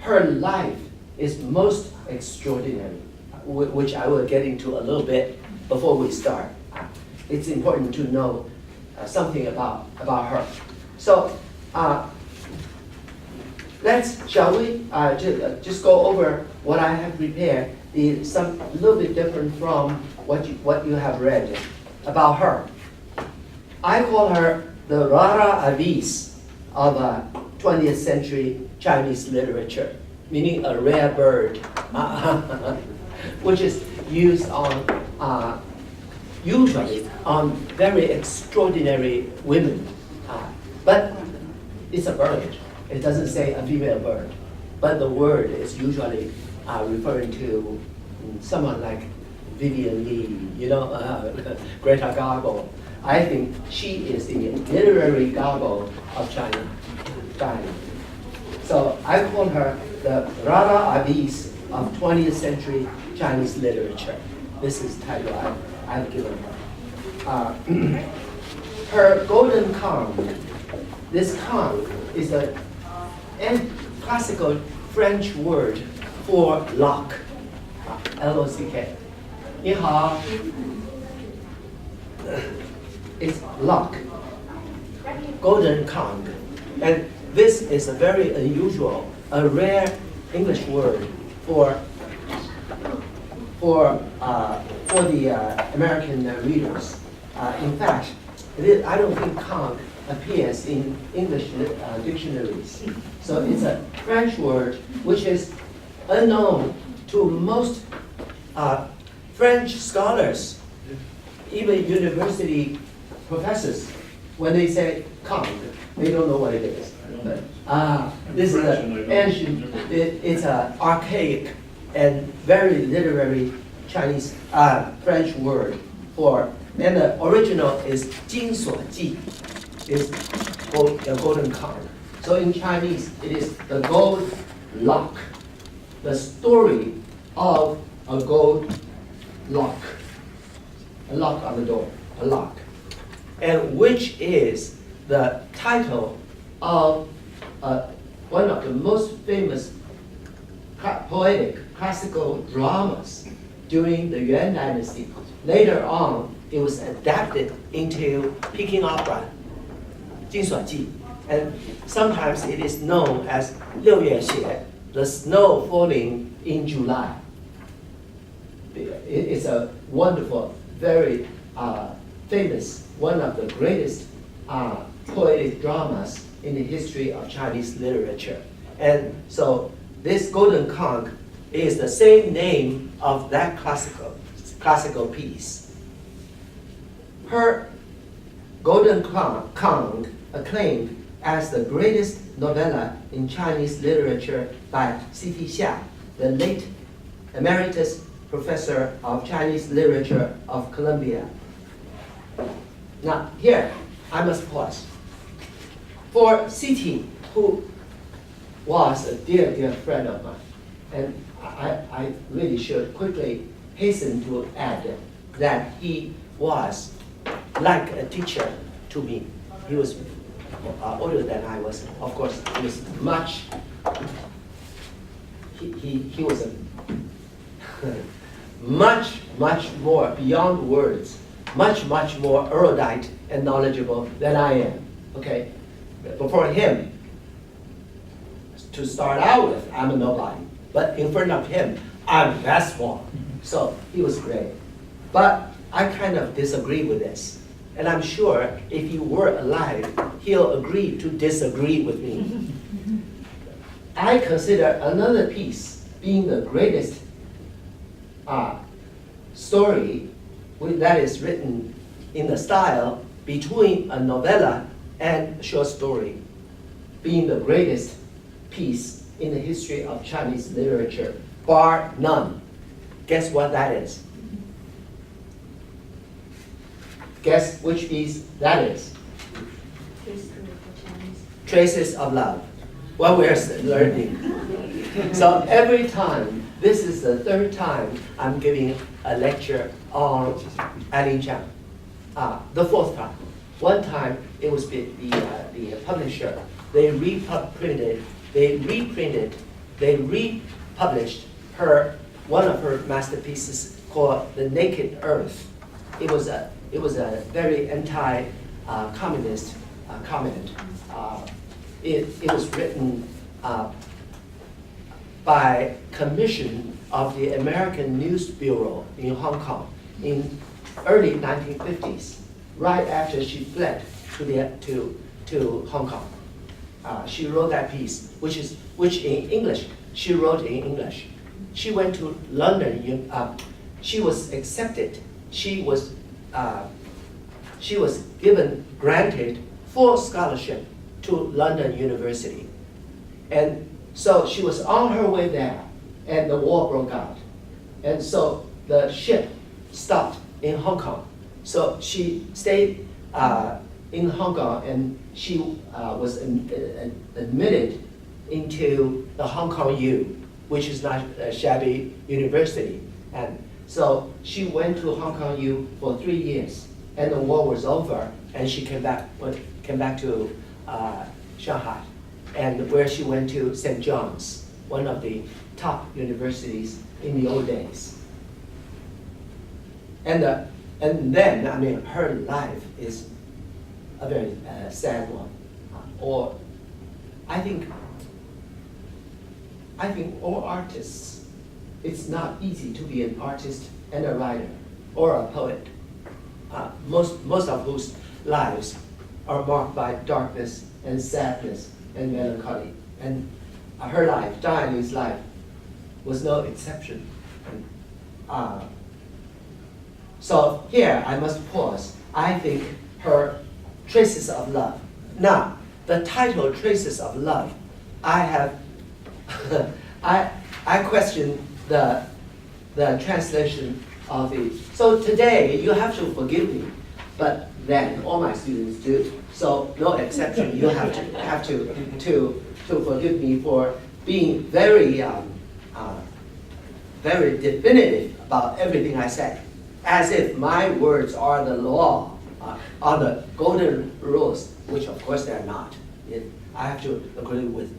her life is most extraordinary, which I will get into a little bit before we start. It's important to know something about her. So shall we just go over what I have prepared, a little bit different from what you have read about her. I call her the rara avis of 20th century Chinese literature, meaning a rare bird, which is used on usually on very extraordinary women. But it's a bird. It doesn't say a female bird. But the word is usually referring to someone like Vivian Lee, Greta Garbo. I think she is the literary Garbo of China. So I call her the rara avis of 20th century Chinese literature. This is the title I've given her. Her golden Kang, this Kang is a classical French word for lock, L-O-C-K. 你好 It's lock, golden Kang. And this is a very unusual, a rare English word for the American readers. In fact, I don't think Kang appears in English dictionaries. So it's a French word which is unknown to most French scholars, even university professors. When they say Kang, they don't know what it is. This is an ancient, it's an archaic and very literary Chinese French word for, and the original is 金锁记, is golden Kang. So in Chinese, it is the gold lock, the story of a gold lock, a lock on the door, a lock, and which is the title of one of the most famous poetic classical dramas during the Yuan dynasty. Later on, it was adapted into Peking opera, 金锁记, and sometimes it is known as 六月雪, the snow falling in July. It's a wonderful, very famous, one of the greatest poetic dramas in the history of Chinese literature. And so this golden Kang is the same name of that classical piece. Her golden Kang, acclaimed as the greatest novella in Chinese literature by C.T. Hsia, the late emeritus professor of Chinese literature of Columbia. Now here, I must pause. For C.T., who was a dear, dear friend of mine, and I really should quickly hasten to add that he was like a teacher to me. He was older than I was. Of course, he was much, he was a much more beyond words, much more erudite and knowledgeable than I am. Okay, before him, to start out with, I'm a nobody. But in front of him, I'm that small. So he was great. But I kind of disagree with this. And I'm sure if he were alive, he'll agree to disagree with me. I consider another piece being the greatest story that is written in the style between a novella and a short story, being the greatest piece in the history of Chinese literature, bar none. Guess what that is? Guess which piece that is? Traces of Love. Well, we're learning. So every time, this is the third time I'm giving a lecture on Eileen Chang. The fourth time. One time it was the publisher. They reprinted they republished one of her masterpieces called The Naked Earth. It was a very anti-communist comment. It was written by commission of the American News Bureau in Hong Kong in early 1950s, right after she fled to Hong Kong. She wrote that piece, which in English, she wrote in English. She went to London. She was accepted. She was granted full scholarship to London University, and so she was on her way there, and the war broke out, and so the ship stopped in Hong Kong. So she stayed in Hong Kong, and she was admitted into the Hong Kong U, which is not a shabby university. And so she went to Hong Kong U for 3 years, and the war was over, and she came back to Shanghai, and where she went to St. John's, one of the top universities in the old days. And then, I mean, her life is a very sad one. Or I think all artists, it's not easy to be an artist and a writer or a poet. Most of whose lives are marked by darkness and sadness and melancholy. And her life, Diane's life, was no exception. So here I must pause. I think her Traces of Love. Now, the title Traces of Love, I have I question the translation of it. So today you have to forgive me, but then all my students do. So no exception. You have to forgive me for being very very definitive about everything I say, as if my words are the law, are the golden rules, which of course they're not. I have to agree with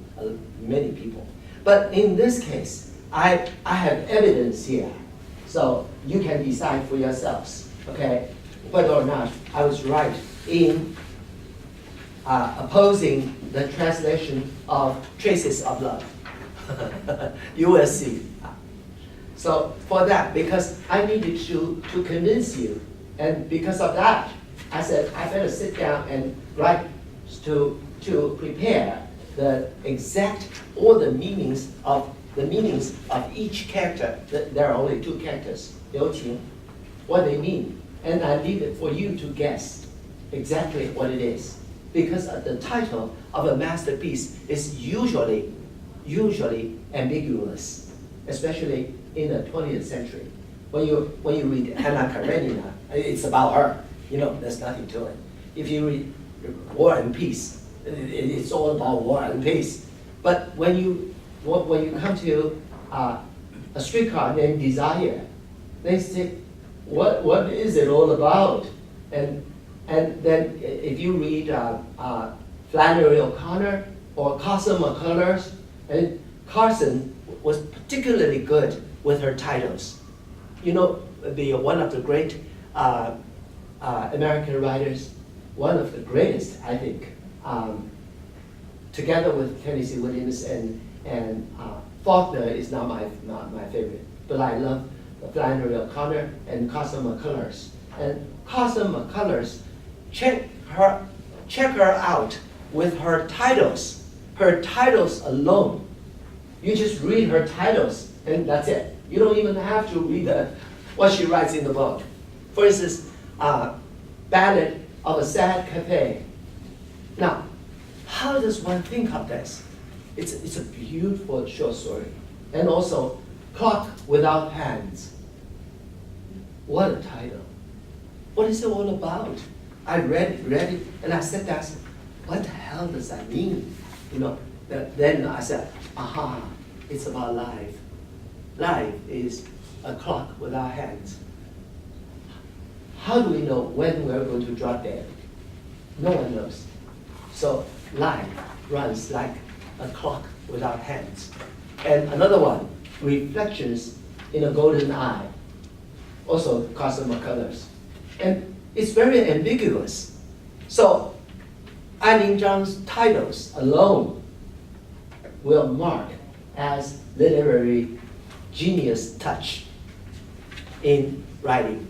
many people. But in this case, I have evidence here, so you can decide for yourselves, okay, whether or not I was right in opposing the translation of Traces of Love. You will see. So for that, because I needed to convince you, and because of that, I said I better sit down and write to prepare the exact all the meanings of each character. There are only 2 characters, Liu Qing, what they mean, and I leave it for you to guess exactly what it is, because the title of a masterpiece is usually ambiguous, especially in the 20th century. When you read Anna Karenina, it's about her. There's nothing to it. If you read War and Peace, it's all about war and peace. But when you come to a streetcar named Desire, they say, what is it all about? And then if you read Flannery O'Connor or Carson McCullers, and Carson was particularly good with her titles. One of the great American writers, one of the greatest, I think, together with Tennessee Williams and Faulkner is not my favorite, but I love Flannery O'Connor and Carson McCullers. And Carson McCullers, check her out with her titles alone. You just read her titles, and that's it. You don't even have to read what she writes in the book. For instance, Ballad of a Sad Cafe. Now, how does one think of this? It's a beautiful short story. And also, Clock Without Hands. What a title. What is it all about? I read it, and I sat there and said, what the hell does that mean? Then I said, aha, it's about life. Life is a clock without hands. How do we know when we're going to drop dead? No one knows. So life runs like a clock without hands. And another one, Reflections in a Golden Eye, also Carson McCullers. And it's very ambiguous. So Eileen Chang's titles alone will mark as literary genius touch in writing,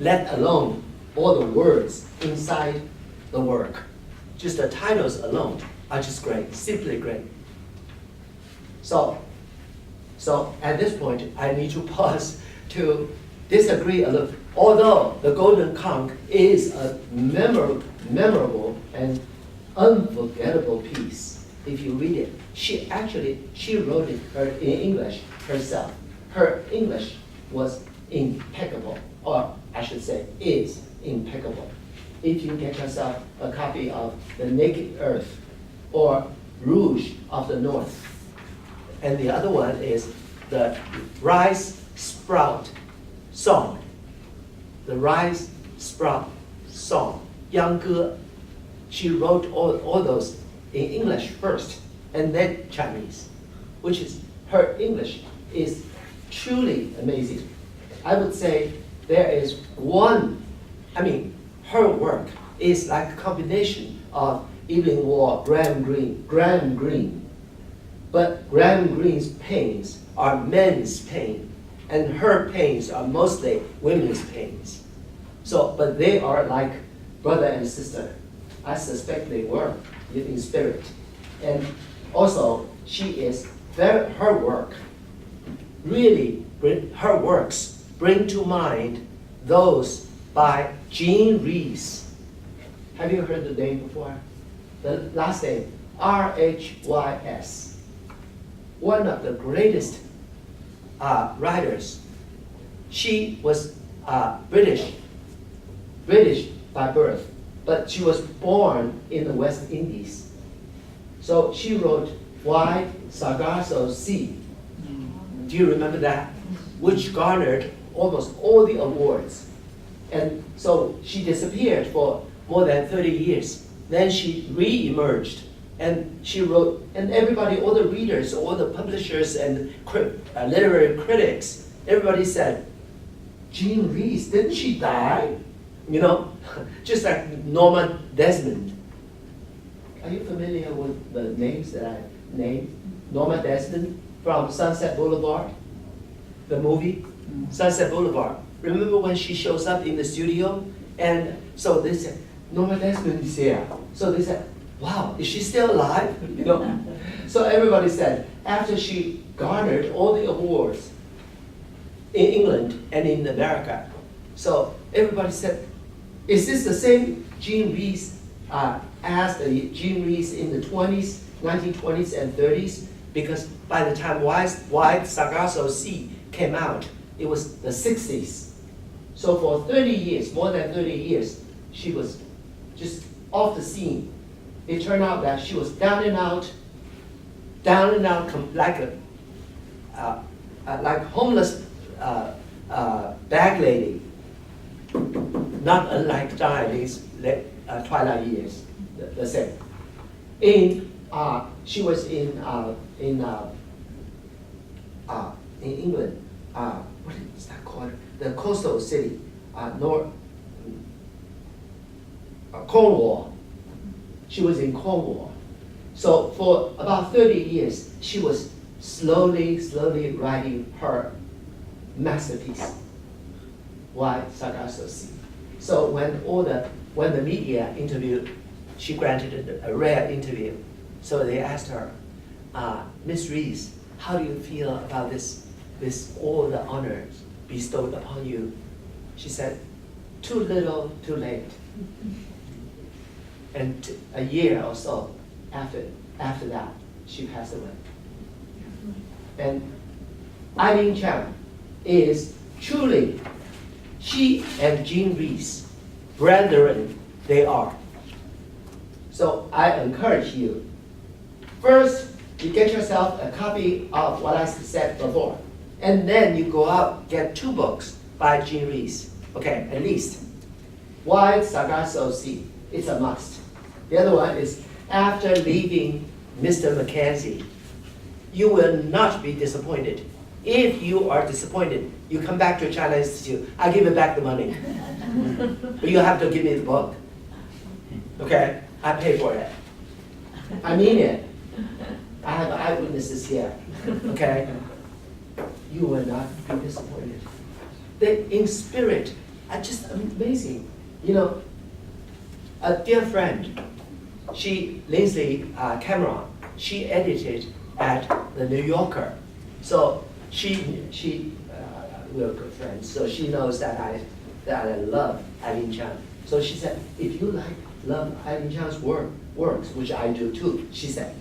let alone all the words inside the work. Just the titles alone are just great, simply great. So at this point, I need to pause to disagree a little. Although The Golden Conch is a memorable and unforgettable piece, if you read it, she wrote it in English herself. Her English was impeccable, or I should say, is impeccable. If you get yourself a copy of The Naked Earth or Rouge of the North, and the other one is the Rice Sprout Song. The Rice Sprout Song, 秧歌. She wrote all those in English first, and then Chinese, which is, her English is truly amazing. I would say there is her work is like a combination of Evelyn Waugh, Graham Greene. But Graham Greene's pains are men's pain, and her pains are mostly women's pains. So, but they are like brother and sister. I suspect they were in spirit. And also, her works bring to mind those by Rhys. Have you heard the name before? The last name, Rhys. One of the greatest writers. She was British by birth, but she was born in the West Indies. So she wrote Wide Sargasso Sea. Do you remember that? Which garnered almost all the awards. And so she disappeared for more than 30 years. Then she re-emerged, and she wrote, and everybody, all the readers, all the publishers and literary critics, everybody said, Rhys, didn't she die? You know, just like Norma Desmond. Are you familiar with the names that I named? Norma Desmond from Sunset Boulevard, the movie, Sunset Boulevard. Remember when she shows up in the studio? And so they said, Norma Desmond is here. So they said, wow, is she still alive? You know? So everybody said, after she garnered all the awards in England and in America, so everybody said, is this the same Rhys as the Rhys in the 1920s and 30s? Because by the time Wide Sargasso Sea came out, it was the 60s. So for 30 years, more than 30 years, she was just off the scene. It turned out that she was down and out, like homeless bag lady, not unlike Diane's twilight years, the same. She was in England. What is that called? The coastal city, Cornwall. She was in Cornwall. So for about 30 years, she was slowly writing her masterpiece, Wide Sargasso Sea. So when the media interviewed, she granted a rare interview. So they asked her, Miss Rhys, how do you feel about this all the honors bestowed upon you? She said, too little, too late. And a year or so after that, she passed away. And Eileen Chang is truly, she and Rhys, brethren they are. So I encourage you, first, you get yourself a copy of what I said before, and then you go out, get 2 books by Rhys. Okay, at least. Wide Sargasso Sea, it's a must. The other one is After Leaving Mr. Mackenzie. you will not be disappointed. If you are disappointed, you come back to China Institute, I give you back the money. But you have to give me the book. Okay? I pay for it. I mean it. I have eyewitnesses here. Okay? You will not be disappointed. In spirit, are just amazing. You know, a dear friend, Lindsay Cameron, she edited at the New Yorker. So we're good friends. So she knows that I love Eileen Chang. So she said, if you love Eileen Chang's works, which I do too, she said,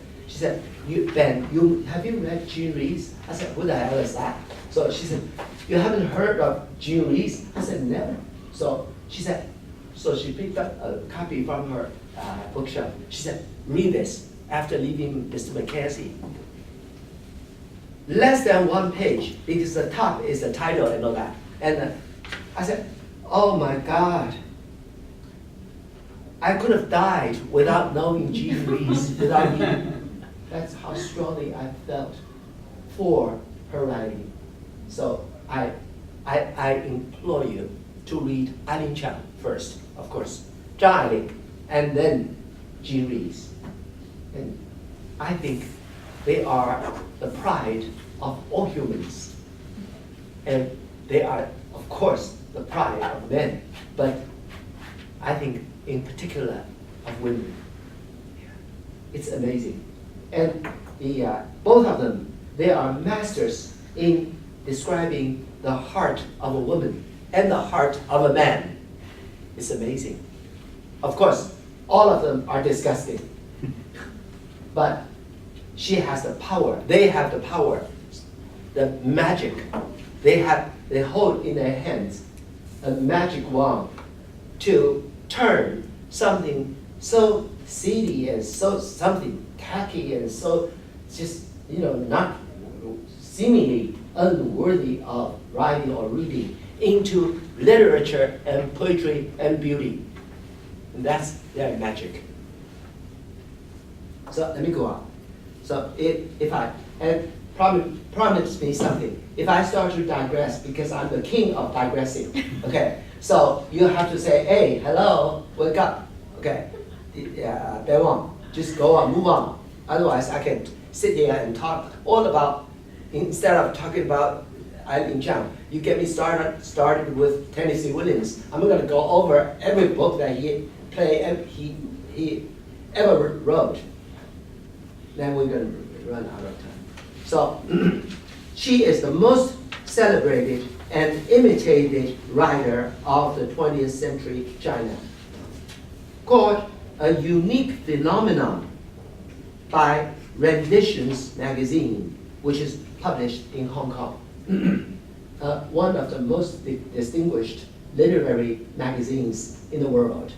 Ben, have you read Jean Rhys? I said, who the hell is that? So she said, you haven't heard of Jean Rhys? I said, never. So she said, so she picked up a copy from her bookshelf. She said, read this after leaving Mr. Mackenzie. Less than one page, because the top is the title and all that. And I said, oh my God. I could have died without knowing Jean Rhys, without you. That's how strongly I felt for her writing. So I implore you to read Eileen Chang first, of course, Zhang Eileen, and then Jean Rhys. And I think they are the pride of all humans. And they are, of course, the pride of men, but I think in particular of women. It's amazing. And both of them, they are masters in describing the heart of a woman and the heart of a man. It's amazing. Of course, all of them are disgusting. But she has the power. They have the power, the magic. They hold in their hands a magic wand to turn something so seedy and so something tacky and so just, not seemingly unworthy of writing or reading into literature and poetry and beauty. And that's their magic. So let me go on. So promise me something. If I start to digress, because I'm the king of digressing, okay? So you have to say, hey, hello, wake up, okay? Ben Wang, just go on, move on. Otherwise, I can sit here and talk all about, instead of talking about Eileen Chang, you get me started with Tennessee Williams. I'm going to go over every book that he ever wrote. Then we're going to run out of time. So she is the most celebrated and imitated writer of the 20th century China, called a unique phenomenon by Renditions magazine, which is published in Hong Kong. One of the most distinguished literary magazines in the world.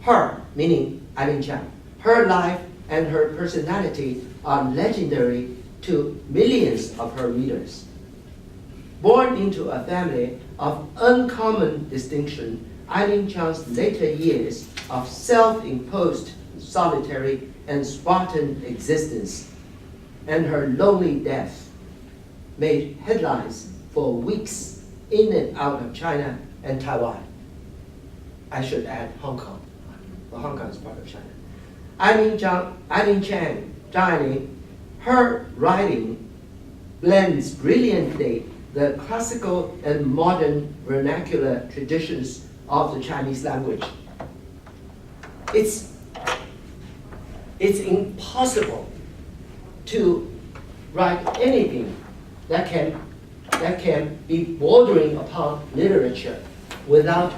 Her, meaning Eileen Chang, her life and her personality are legendary to millions of her readers. Born into a family of uncommon distinction, Eileen Chang's later years of self-imposed solitary and Spartan existence and her lonely death made headlines for weeks in and out of China and Taiwan. I should add Hong Kong. Well, Hong Kong is part of China. Eileen Chang, Zhang Eileen, her writing blends brilliantly the classical and modern vernacular traditions of the Chinese language. It's impossible to write anything that can be bordering upon literature without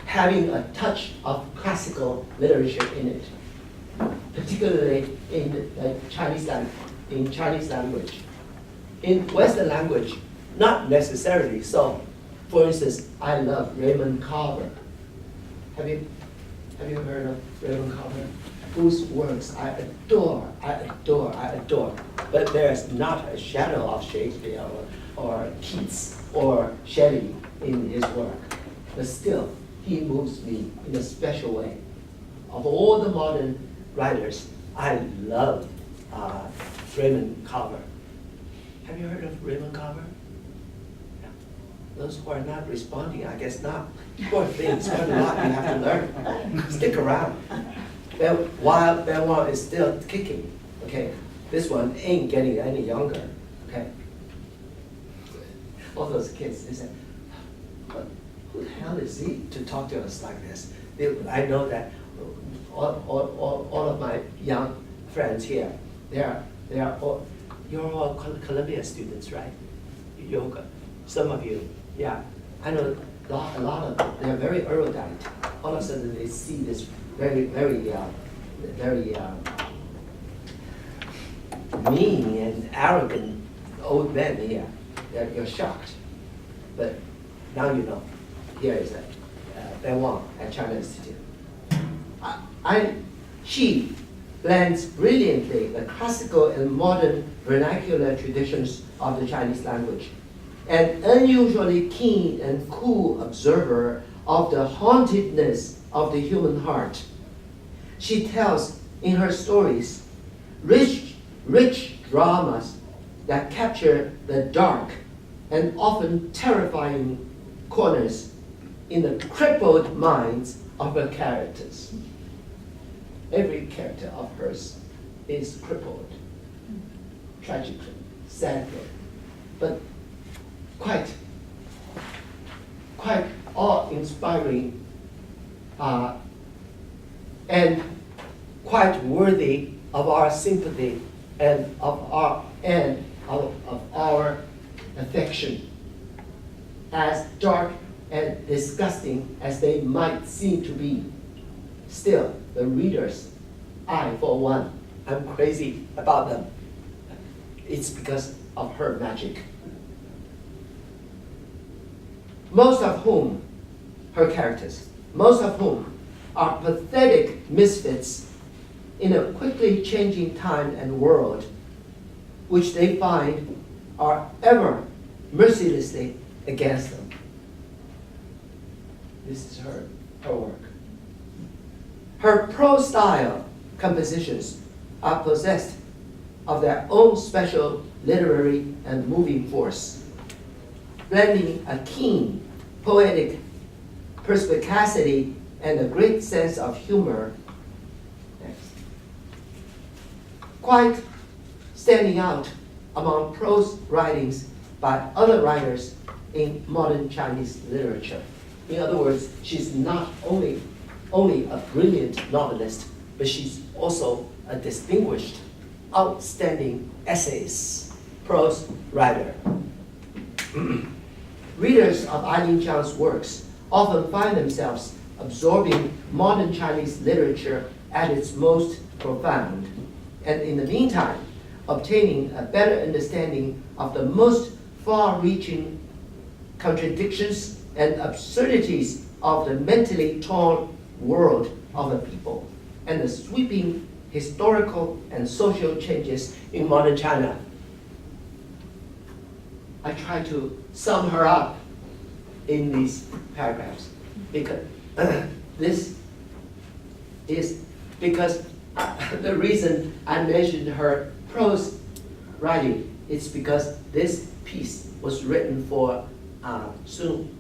having a touch of classical literature in it, particularly in Chinese language. In Western language, not necessarily so. For instance, I love Raymond Carver. Have you heard of Raymond Carver? Whose works I adore. But there's not a shadow of Shakespeare or Keats or Shelley in his work. But still, he moves me in a special way. Of all the modern writers, I love Raymond Carver. Have you heard of Raymond Carver? Yeah. Those who are not responding, I guess not. Poor things, what a lot you have to learn. Stick around. While Wang is still kicking, okay? This one ain't getting any younger, okay? All those kids, they say, who the hell is he to talk to us like this? I know that all of my young friends here, you're all Columbia students, right? Yoga, some of you, yeah. I know a lot of them, they're very erudite. All of a sudden they see this very mean and arrogant old man here. You're shocked. But now you know. Here is Wang at China Institute. She blends brilliantly the classical and modern vernacular traditions of the Chinese language. An unusually keen and cool observer of the hauntedness of the human heart. She tells in her stories rich dramas that capture the dark and often terrifying corners in the crippled minds of her characters. Every character of hers is crippled, tragically, sadly, but quite awe-inspiring and quite worthy of our sympathy and of our affection. As dark and disgusting as they might seem to be, still the readers, I for one, I'm crazy about them. It's because of her magic. Most of whom are pathetic misfits in a quickly changing time and world, which they find are ever mercilessly against them. This is her work. Her prose style compositions are possessed of their own special literary and moving force, blending a keen, poetic perspicacity and a great sense of humor. Next. Quite standing out among prose writings by other writers in modern Chinese literature. In other words, she's not only a brilliant novelist, but she's also a distinguished, outstanding essayist, prose writer. Readers of Eileen Chang's works often find themselves absorbing modern Chinese literature at its most profound, and in the meantime, obtaining a better understanding of the most far-reaching contradictions and absurdities of the mentally torn world of the people, and the sweeping historical and social changes in modern China. I try to sum her up in these paragraphs, because this is because the reason I mentioned her prose writing is because this piece was written for soon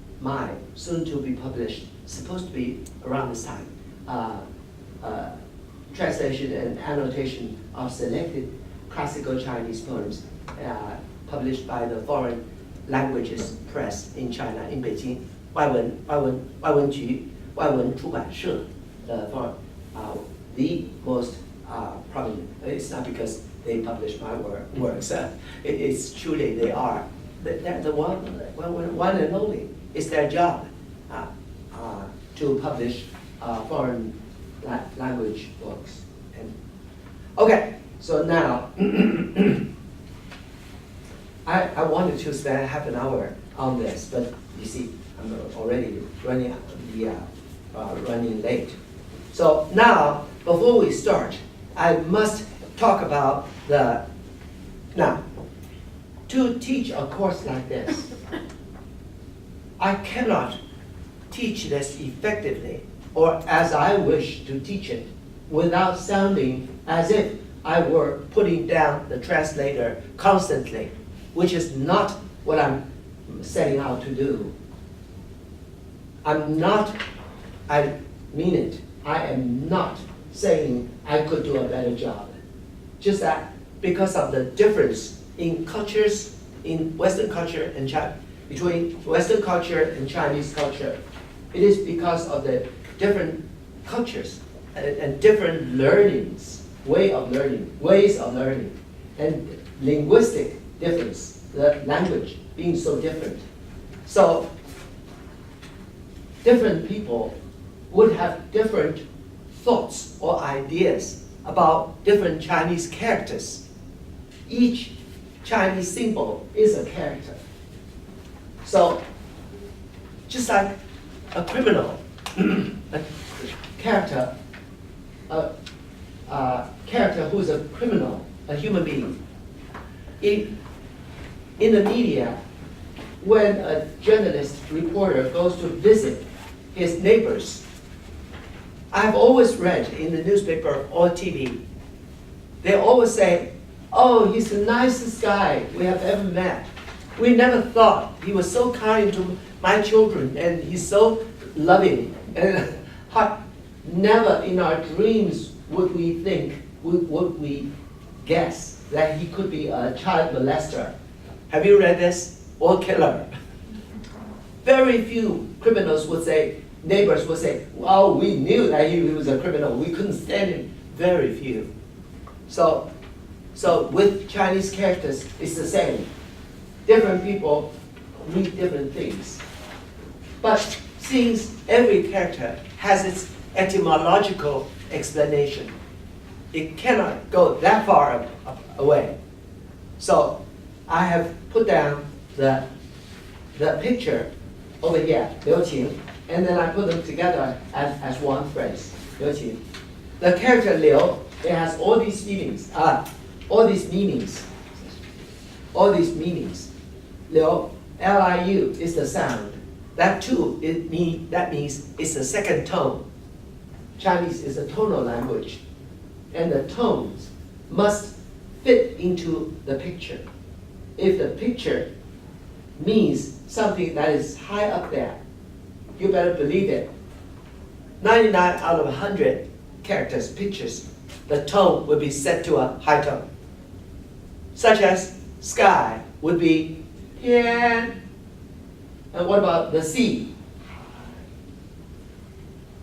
to be published, supposed to be around this time, translation and annotation of selected classical Chinese poems published by the Foreign Languages Press in China, in Beijing, 外文出版社 the most prominent. It's not because they publish my works. It's truly they are. They're the one and only. It's their job to publish foreign language books. And okay, so now I wanted to spend half an hour on this, but you see, I'm already running late. So now, before we start, I must talk about now, to teach a course like this, I cannot teach this effectively or as I wish to teach it without sounding as if I were putting down the translator constantly, which is not what I'm setting out to do. I mean it, I am not saying I could do a better job. Just that because of the difference in cultures, in Western culture and between Western culture and Chinese culture, it is because of the different cultures and different learnings, ways of learning, and linguistic difference, the language being so different. So different people would have different thoughts or ideas about different Chinese characters. Each Chinese symbol is a character. So just like a criminal, a character who is a criminal, a human being. In the media, when a journalist, reporter goes to visit his neighbors, I've always read in the newspaper or TV, they always say, oh, he's the nicest guy we have ever met. We never thought he was so kind to my children, and he's so loving. And never in our dreams would we think, would we guess that he could be a child molester. Have you read this? Or killer. Very few criminals would say, neighbors would say, well, we knew that he was a criminal. We couldn't stand him. Very few. So with Chinese characters, it's the same. Different people read different things. But since every character has its etymological explanation, it cannot go that far away. So I have put down the picture over here, 刘情, and then I put them together as one phrase, 刘情. The character 刘, it has all these meanings. Liu, L-I-U, is the sound. That too, that means it's the second tone. Chinese is a tonal language, and the tones must fit into the picture. If the picture means something that is high up there, you better believe it. 99 out of 100 characters, pictures, the tone would be set to a high tone. Such as sky would be yeah. And what about the sea?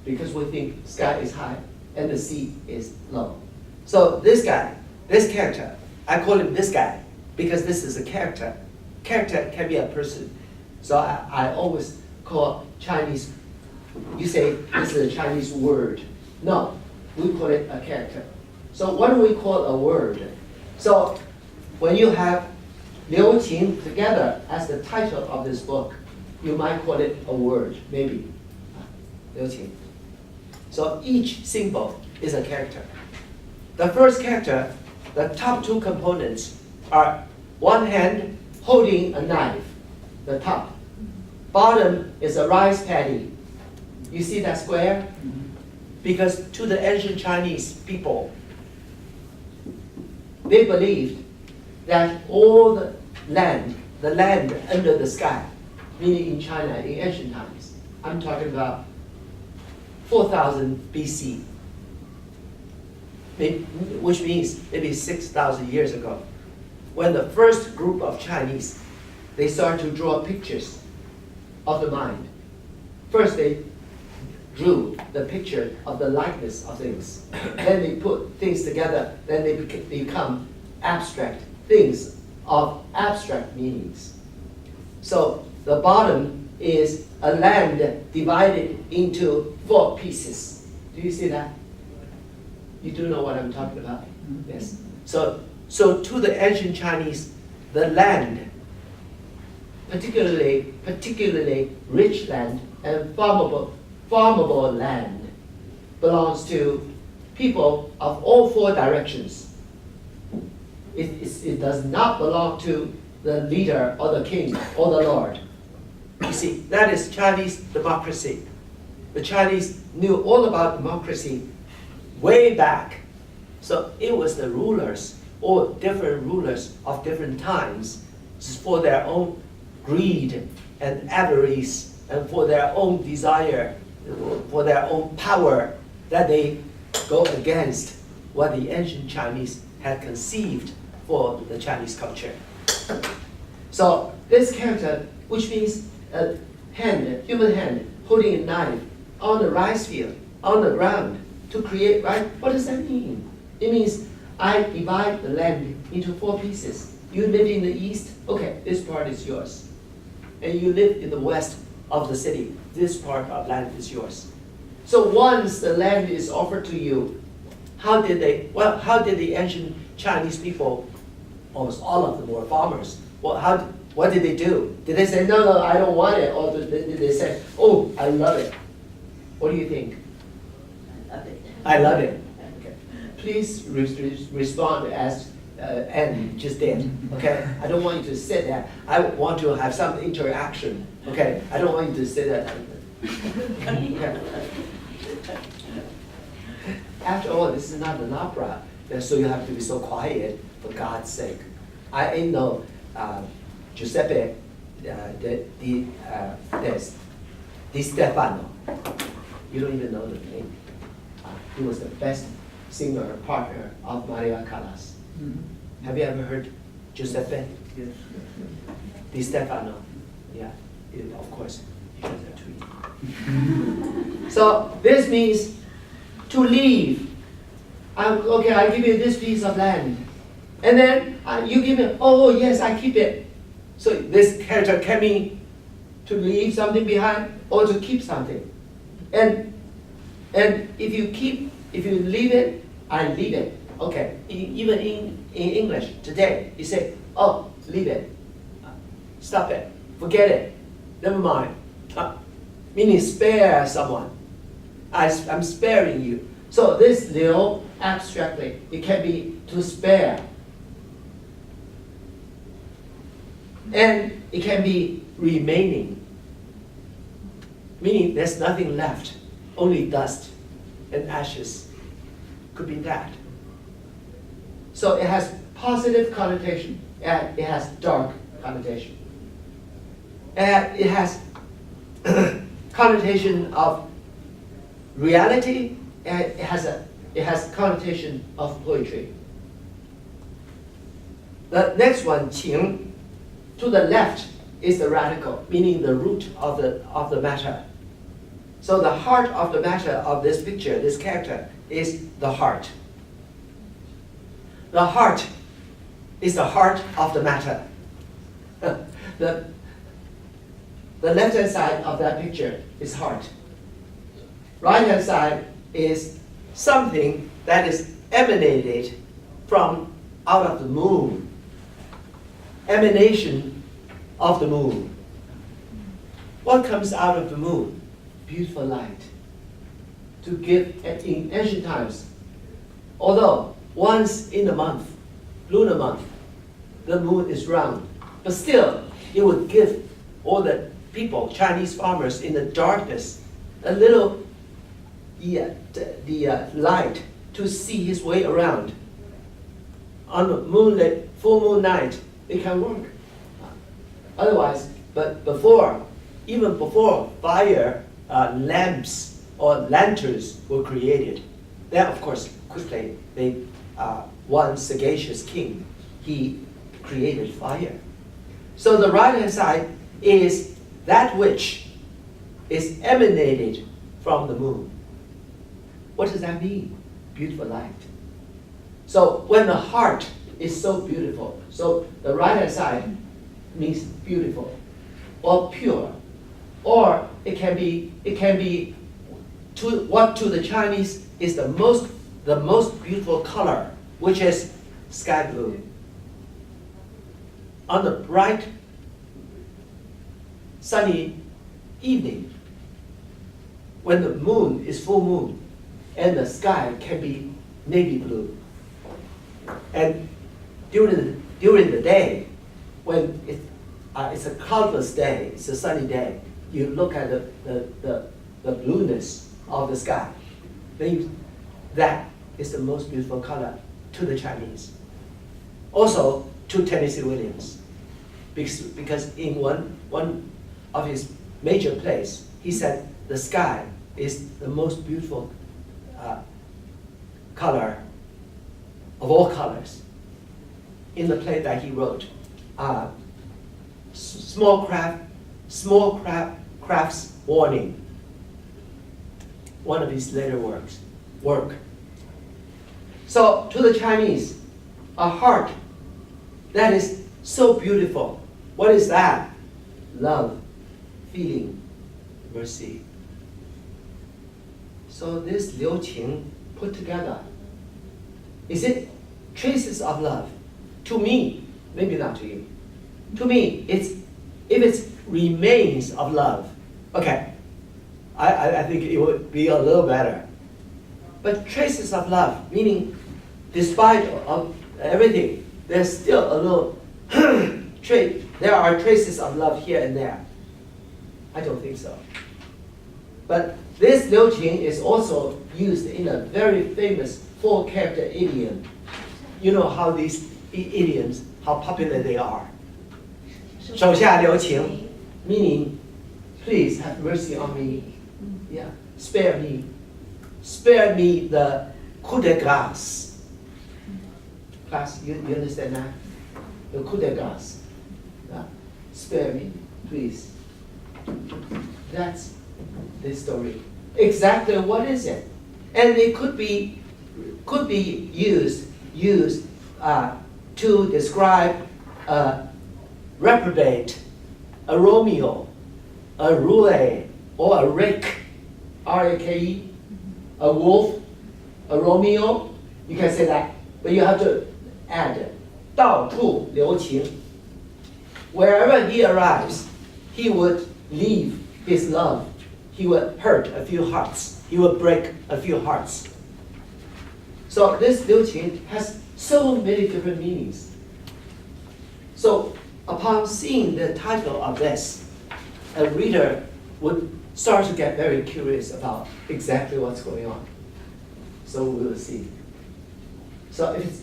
Because we think sky is high and the sea is low. So this guy, this character, I call him this guy because this is a character. Character can be a person. So I always call Chinese, you say this is a Chinese word. No, we call it a character. So what do we call a word? So when you have Liu Qin together as the title of this book, you might call it a word, maybe. Liu Qin. So each symbol is a character. The first character, the top two components are one hand holding a knife, the top. Bottom is a rice paddy. You see that square? Because to the ancient Chinese people, they believed that all the land under the sky, meaning in China in ancient times, I'm talking about 4000 BC, which means maybe 6,000 years ago, when the first group of Chinese, they started to draw pictures of the mind. First they drew the picture of the likeness of things. Then they put things together, then they become abstract things of abstract meanings. So the bottom is a land divided into 4 pieces. Do you see that? You do know what I'm talking about? Yes. So to the ancient Chinese, the land, particularly rich land and farmable land, belongs to people of all 4 directions. It does not belong to the leader or the king or the lord. You see, that is Chinese democracy. The Chinese knew all about democracy way back. So it was the rulers, or different rulers of different times, for their own greed and avarice, and for their own desire, for their own power, that they go against what the ancient Chinese had conceived for the Chinese culture. So this character, which means a hand, a human hand, holding a knife on the rice field, on the ground, to create, right? What does that mean? It means I divide the land into 4 pieces. You live in the east, okay, this part is yours. And you live in the west of the city, this part of land is yours. So once the land is offered to you, how did the ancient Chinese people, almost all of them were farmers, what did they do? Did they say, no, I don't want it? Or did they say, oh, I love it? What do you think? I love it. I love it. Okay. Please respond as Anne just did. Okay? I don't want you to say that. I want to have some interaction. Okay? I don't want you to say that. Okay. After all, this is not an opera, so you have to be so quiet, for God's sake. I ain't no Giuseppe Di Stefano. You don't even know the name. He was the best singer partner of Maria Callas. Mm-hmm. Have you ever heard Giuseppe? Yes. Di Stefano. Yeah, of course. He shows that to you. So this means to leave. Okay, I give you this piece of land. And then you give me, oh yes, I keep it. So this character can mean to leave something behind or to keep something. And if you leave it, I leave it. Okay, even in English today, you say, oh, leave it. Stop it. Forget it. Never mind. Meaning spare someone. I'm sparing you. So this liu, abstractly, it can be to spare. And it can be remaining. Meaning there's nothing left, only dust and ashes. Could be that. So it has positive connotation, and it has dark connotation. And it has connotation of reality, and it has connotation of poetry. The next one, qing, to the left is the radical, meaning the root of the matter. So the heart of the matter of this picture, this character, is the heart. The heart is the heart of the matter. The left-hand side of that picture is heart. Right-hand side is something that is emanated from out of the moon. Emanation of the moon. What comes out of the moon? Beautiful light. To give, in ancient times, although once in a month, lunar month, the moon is round, but still it would give all the people, Chinese farmers in the darkness, a little light to see his way around. On a moonlit, full moon night, it can work. Otherwise, but even before fire lamps or lanterns were created, then of course quickly one sagacious king, he created fire. So the right-hand side is that which is emanated from the moon. What does that mean? Beautiful light. So when the heart is so beautiful, so the right-hand side means beautiful or pure, or it can be to the Chinese is the most beautiful color, which is sky blue. On the bright, sunny evening, when the moon is full moon, and the sky can be navy blue. And during the day, when it's a cloudless day, it's a sunny day, you look at the blueness of the sky. Then is the most beautiful color to the Chinese. Also to Tennessee Williams, because in one of his major plays, he said the sky is the most beautiful color of all colors. In the play that he wrote, Small Craft's Warning, one of his later work. So to the Chinese, a heart that is so beautiful. What is that? Love, feeling, mercy. So this Liu Qing put together, is it traces of love? To me, maybe not to you. To me, if it's remains of love, okay, I think it would be a little better. But traces of love, meaning despite of everything, there's still a little there are traces of love here and there. I don't think so. But this Liu Qing is also used in a very famous 4-character idiom. You know how these idioms, how popular they are. 手下留情, meaning, please have mercy on me. Yeah, spare me. Spare me the coup de grâce. Class, you understand that? The coup de grâce. Spare me, please. That's the story. Exactly what is it? And it could be used to describe a reprobate, a Romeo, a roue, or a rake, R-A-K-E, a wolf, a Romeo. You can say that, but you have to add 到处留情. Wherever he arrives, he would leave his love. He would hurt a few hearts. He would break a few hearts. So this Liu Qing has so many different meanings. So upon seeing the title of this, a reader would start to get very curious about exactly what's going on. So we will see. So if it's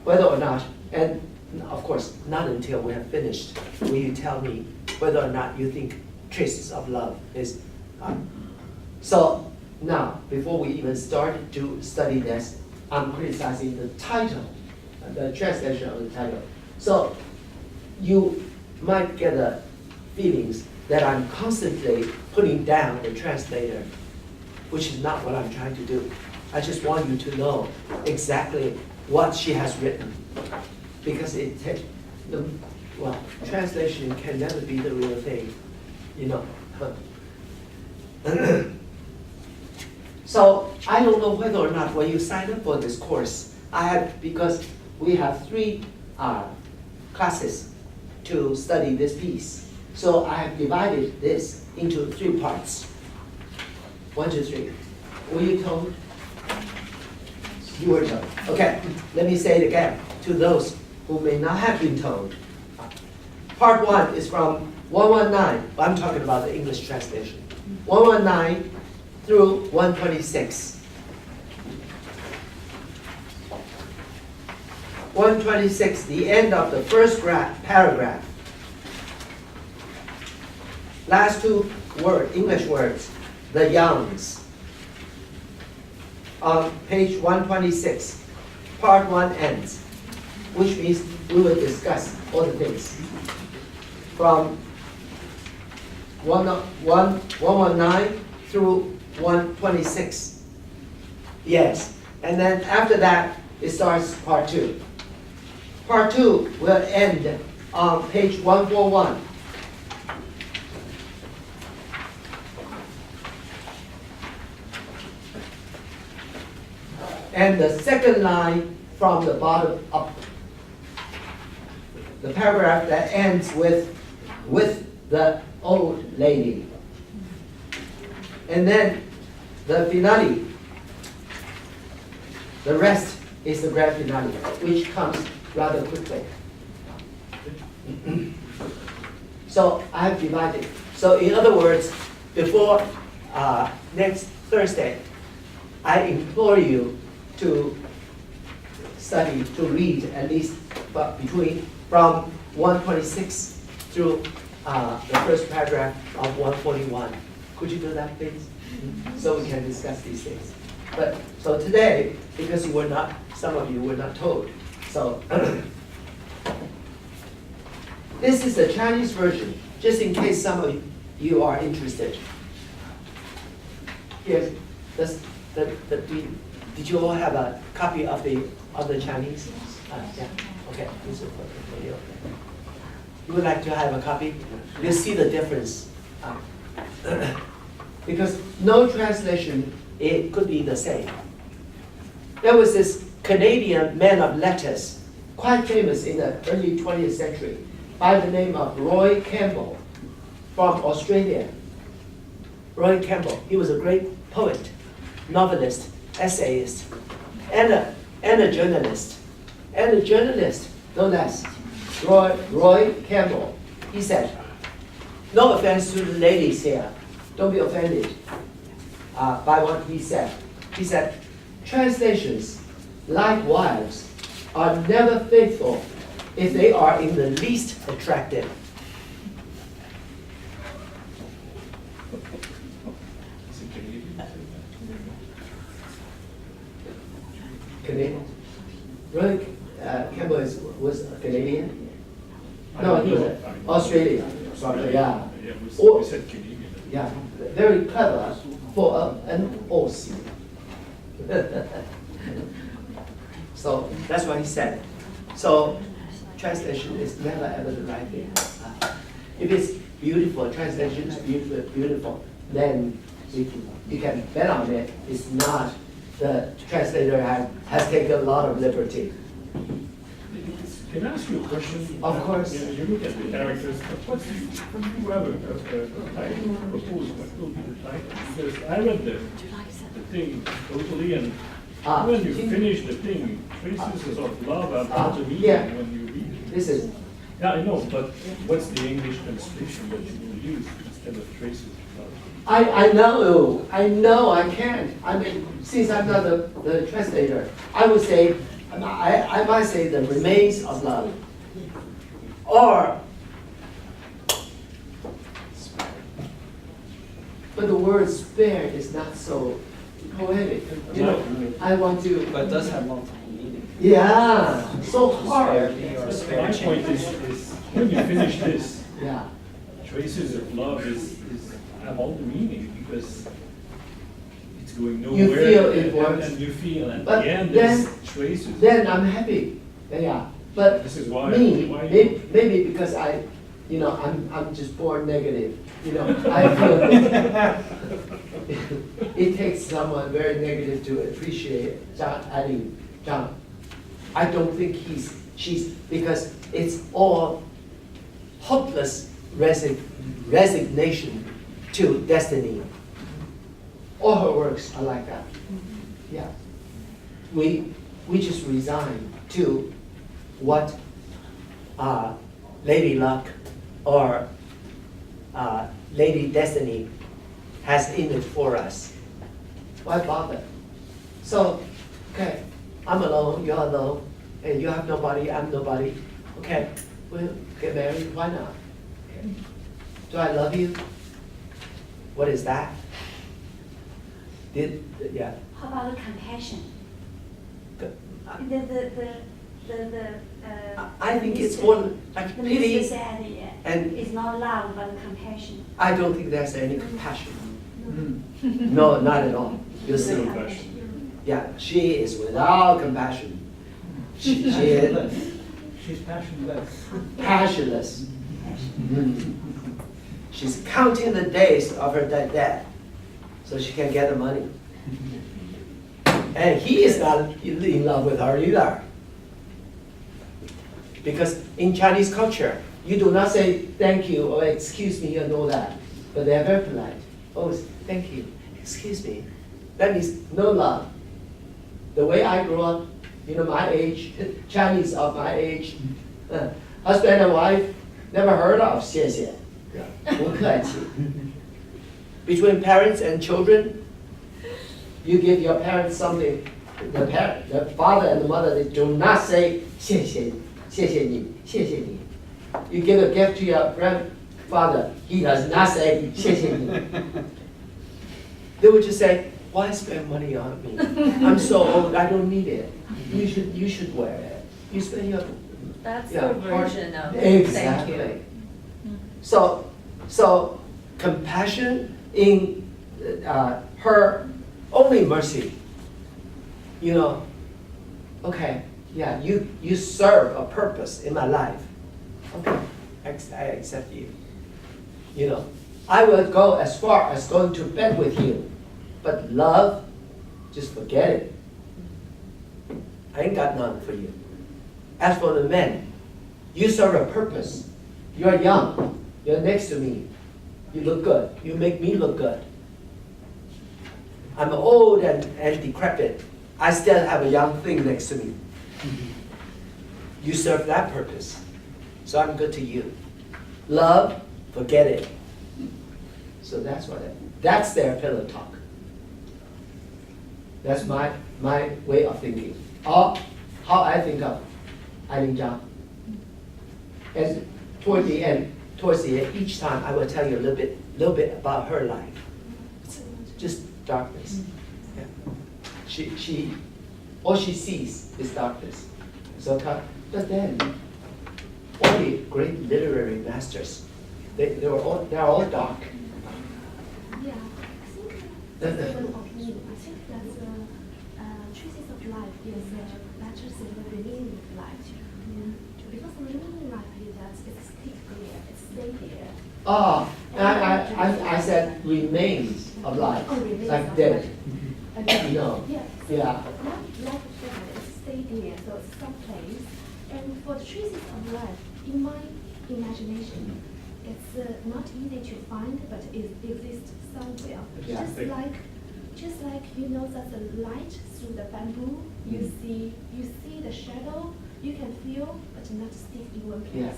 whether or not, and of course, not until we have finished, will you tell me whether or not you think traces of love is. So now, before we even start to study this, I'm criticizing the title, the translation of the title. So you might get the feelings that I'm constantly putting down the translator, which is not what I'm trying to do. I just want you to know exactly what she has written, because translation can never be the real thing, you know. So I don't know whether or not when you sign up for this course, because we have 3 classes to study this piece. So I have divided this into 3 parts. 1, 2, 3. Were you told? You were told. Okay, let me say it again to those who may not have been told. Part 1 is from 119. I'm talking about the English translation. 119 through 126. 126, the end of the first paragraph. Last 2 English words, the youngs. On page 126, part 1 ends, which means we will discuss all the things from 119 through 126. Yes, and then after that, it starts part 2. Part 2 will end on page 141. And the second line from the bottom up. The paragraph that ends with the old lady. And then the finale. The rest is the grand finale, which comes rather quickly. So I have divided. So in other words, before next Thursday, I implore you to study, to read at least from 126 through the first paragraph of 141. Could you do that, please? So we can discuss these things. But so today, because some of you were not told, so this is the Chinese version, just in case some of you are interested. Here, did you all have a copy of the Chinese? Yeah. Okay. This is for you. You would like to have a copy? You see the difference. Because no translation, it could be the same. There was this Canadian man of letters, quite famous in the early 20th century, by the name of Roy Campbell from Australia. Roy Campbell, he was a great poet, novelist, essayist, and a journalist. And a journalist, no less, Roy Campbell. He said, no offense to the ladies here, don't be offended by what he said. He said, translations, like wives, are never faithful if they are in the least attractive. Canadian? Roy Campbell was a Canadian? No, he was Australian. Sorry, yeah. We said Canadian. Yeah, very clever for an Aussie. So that's what he said. So translation is never ever the right thing. If it's beautiful, translation is beautiful, then you can bet on it. It's not the translator has taken a lot of liberty. Can I ask you a question? Of course. You look at the characters, what's you have a title proposed, what will be the title? Because I read the thing totally, and when you finish the thing, traces of love are not the meaning when you read it. This is. Yeah, I know, but what's the English translation that you will use instead of traces of love? I know, I can't. I mean, since I'm not the translator, I would say, I might say the remains of love. Or, but the word spare is not so poetic. You know, I want to. But it does have multiple meanings. Yeah, so hard. My point is when you finish this, Yeah. traces of love have all the meaning because it's going nowhere. You feel it works. And you feel at But the end then- there's traces. Then I'm happy. Yeah. But This is why. maybe because I'm just born negative. You know, I feel it takes someone very negative to appreciate Eileen Chang. I don't think she's because it's all hopeless resignation to destiny. All her works are like that. Yeah. We just resign to what Lady Luck or Lady Destiny has in it for us. Why bother? So, okay, I'm alone, you're alone, and you have nobody, I'm nobody. Okay, we'll get married, why not? Okay. Do I love you? What is that? Yeah. How about the compassion? I think it's more like the pity. necessity and- is not love but compassion. I don't think there's any compassion. No, not at all. You see, yeah, she is without compassion. She is She's passionless. passionless. She's counting the days of her dead so she can get the money. And he is not in love with her either. Because in Chinese culture, you do not say thank you or excuse me and all that, but they're very polite. Oh, thank you, excuse me. That means no love. The way I grew up, my age, Chinese of my age, husband and wife, never heard of 谢谢.不客气. Between parents and children, you give your parents something, the father and the mother, they do not say 谢谢你. You give a gift to your grandfather, he does not say 谢谢你. They would just say, why spend money on me? I'm so old, I don't need it. You should wear it. You spend your That's yeah, the version of exactly. thank you. So compassion in her only mercy. You know, okay, yeah, you serve a purpose in my life. Okay, I accept you. You know, I will go as far as going to bed with you, but love, just forget it. I ain't got none for you. As for the men, you serve a purpose. You're young. You're next to me. You look good. You make me look good. I'm old and decrepit. I still have a young thing next to me. You serve that purpose. So I'm good to you. Love, forget it. So that's their pillow talk. That's my way of thinking. Or how I think of Eileen Chang. And towards the end, each time I will tell you a little bit about her life. It's just darkness. Yeah. All she sees is darkness. So, but then, all the great literary masters, they're all dark. Yeah, I think that's an opinion. I think that choices of life is better than the remaining of life. Because the remaining life is that it's stick there, it's stay there. Oh, I said remains of life, Oh, remains like of dead. life. No. Yeah. Yeah. Life is dead, it's stay there, so it's someplace. And for the choices of life, in my imagination, it's not easy to find, but it exists somewhere. Yeah. Just like you know that the light through the bamboo, you see the shadow, you can feel, but not stick in one place. Yeah.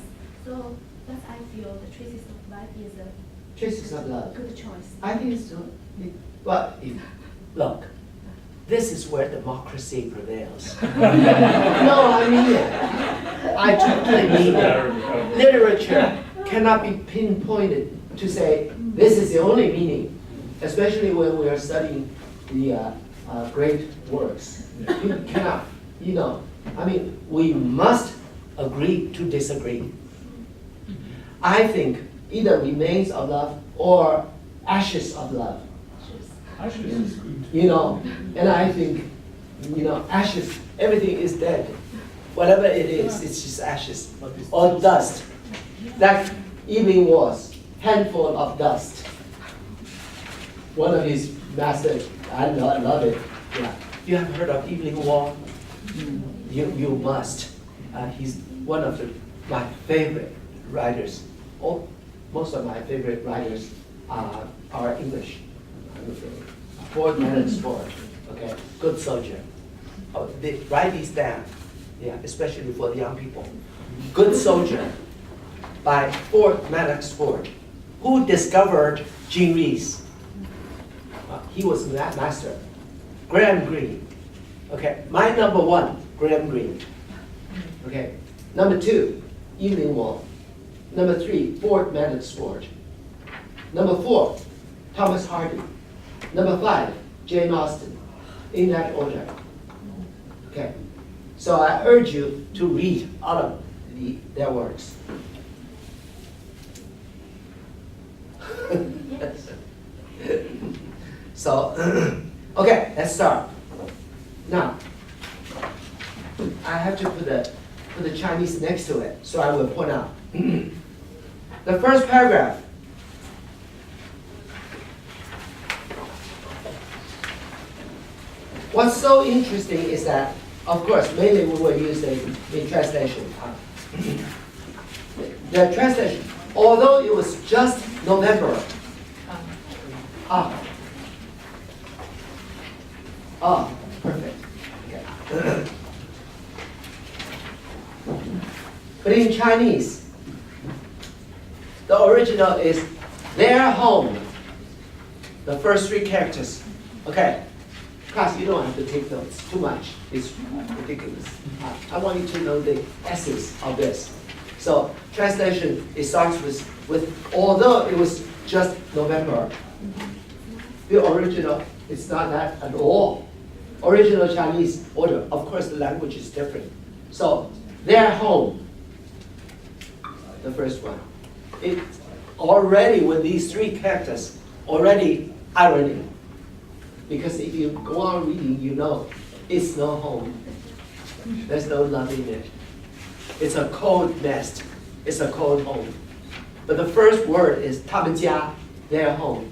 So that's I feel the choices of life is a Traces of love. good choice. I think so. But look, this is where democracy prevails. No, I mean it. I totally mean it. Literature cannot be pinpointed to say this is the only meaning, especially when we are studying the great works. You cannot, I mean, we must agree to disagree. I think either remains of love or ashes of love. Ashes is good. And I think, ashes, everything is dead. Whatever it is, it's just ashes or dust. That evening was handful of dust. One of his masters, I love it. Yeah. You have heard of Evening Wall? You must. He's one of my favorite writers. Most of my favorite writers are English. Ford Man's Sport, okay? Good Soldier. Write these down, yeah, especially for the young people. Good Soldier by Ford Maddox Ford. Who discovered Rhys? He was that master. Graham Greene. Okay, my number one, Graham Greene. Okay, number two, Evening Wall. Number three, Ford Maddox Ford. Number four, Thomas Hardy. Number five, Jane Austen, in that order. Okay, so I urge you to read all of their works. So, okay, let's start. Now, I have to put the Chinese next to it, so I will point out. The first paragraph. What's so interesting is that, of course, mainly we were using in translation. The translation, although it was just November. Perfect. Okay. But in Chinese, the original is their home. The first three characters. Okay. Class, you don't have to take notes too much. It's ridiculous. I want you to know the essence of this. So translation, it starts with although it was just November, the original, it's not that at all. Original Chinese order, of course the language is different. So their home, the first one. It already with these three characters, already irony. Because if you go on reading, you know it's no home. There's no love in it. It's a cold nest. It's a cold home. But the first word is 他们家, their home.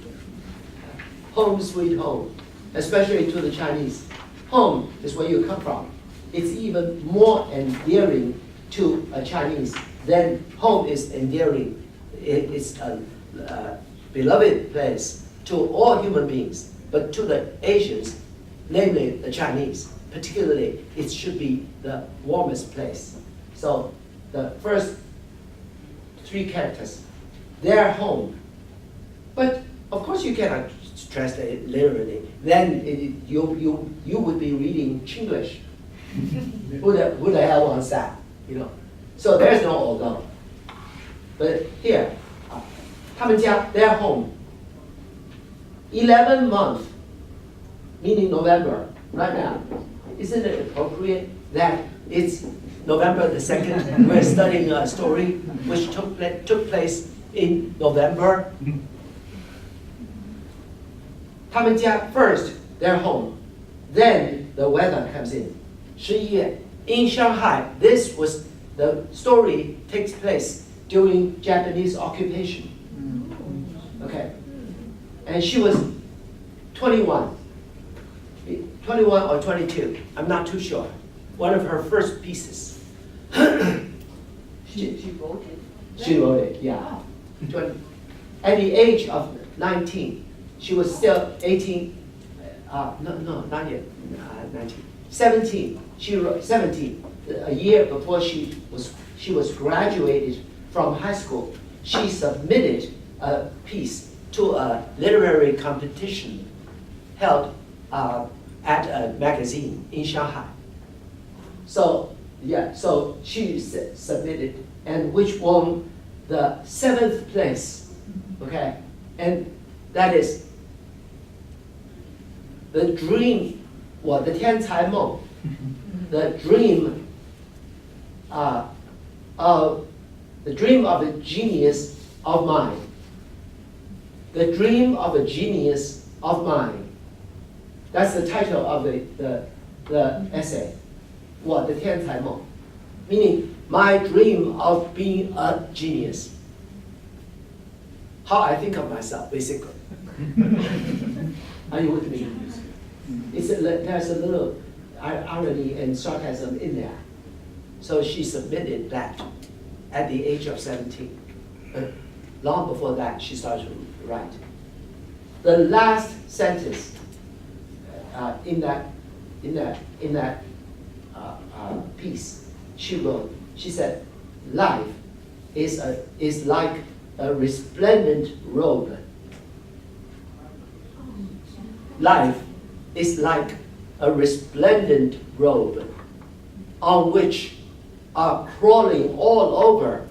Home sweet home, especially to the Chinese. Home is where you come from. It's even more endearing to a Chinese than home is endearing. It's a beloved place to all human beings, but to the Asians, namely the Chinese, particularly, it should be the warmest place. So the first three characters, their home. But of course you cannot translate it literally. Then you would be reading Chinglish. Who the hell wants that? You know. So there's no although. But here, 他们家, their home. 11 month, meaning November, right now. Isn't it appropriate that it's November the 2nd? We're studying a story which took place in November. 他们家 first, their home. Then the weather comes in. 11月 in Shanghai, this was the story takes place during Japanese occupation. Okay. And she was 21 or 22, I'm not too sure. One of her first pieces. She wrote it? She wrote it, yeah. 20. At the age of 19, she was still 18, no, not yet, 19. 17, she wrote 17, a year before she was graduated from high school. She submitted a piece to a literary competition held at a magazine in Shanghai. So, yeah, so she submitted, and which won the 7th place, okay? And that is the dream, well, the 天才梦, the dream of a genius of mine. The dream of a genius of mine. That's the title of the essay. 我的天才梦, meaning my dream of being a genius. How I think of myself, basically. Are you with me? There's a little irony and sarcasm in there. So she submitted that at the age of 17. But long before that, she started to write. The last sentence in that piece she wrote, she said, "Life is like a resplendent robe. Life is like a resplendent robe on which are crawling all over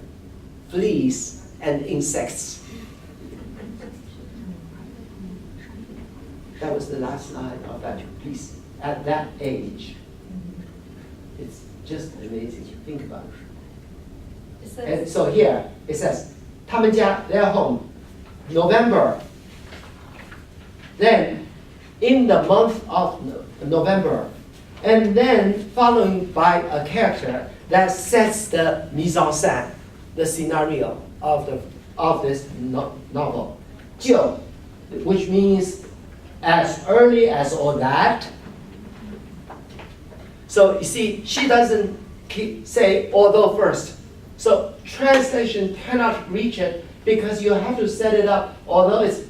fleas and insects." That was the last line of that piece at that age. It's just amazing to think about it. And so here it says, 他们家, their home, November. Then in the month of November, and then following by a character that sets the mise en scène, the scenario of this novel. 就, which means as early as all that. So you see, she doesn't say although first. So translation cannot reach it because you have to set it up, although it's,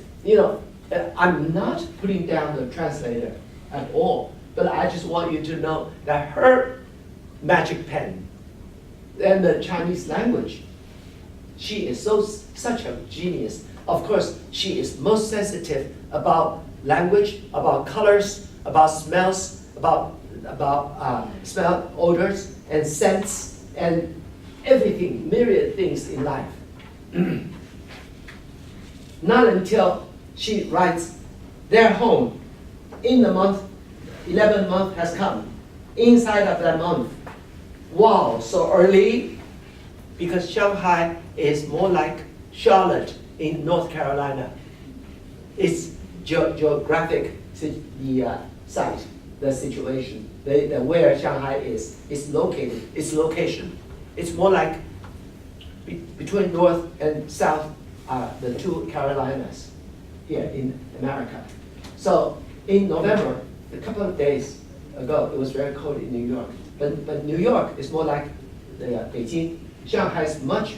I'm not putting down the translator at all, but I just want you to know that her magic pen and the Chinese language, she is such a genius. Of course, she is most sensitive about language, about colors, about smells, about smell, odors, and scents, and everything, myriad things in life. Not until she writes, their home in the month, 11th month has come. Inside of that month, wow, so early, because Shanghai is more like Charlotte in North Carolina. It's geographic site, the situation, where Shanghai is located, its location. It's more like between North and South, the two Carolinas here in America. So in November, a couple of days ago, it was very cold in New York. But New York is more like Beijing. Shanghai is much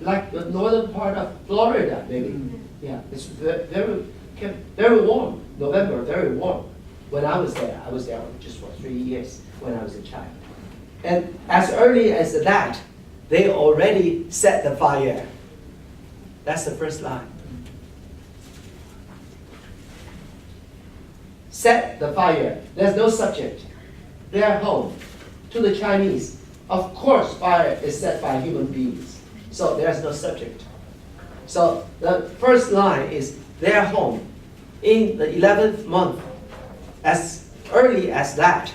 like the northern part of Florida, maybe. Yeah, it's very warm. November, very warm. When I was there just for 3 years when I was a child. And as early as that, they already set the fire. That's the first line. Set the fire. There's no subject. Their home. To the Chinese, of course, fire is set by human beings. So there's no subject. So the first line is their home. In the 11th month, as early as that,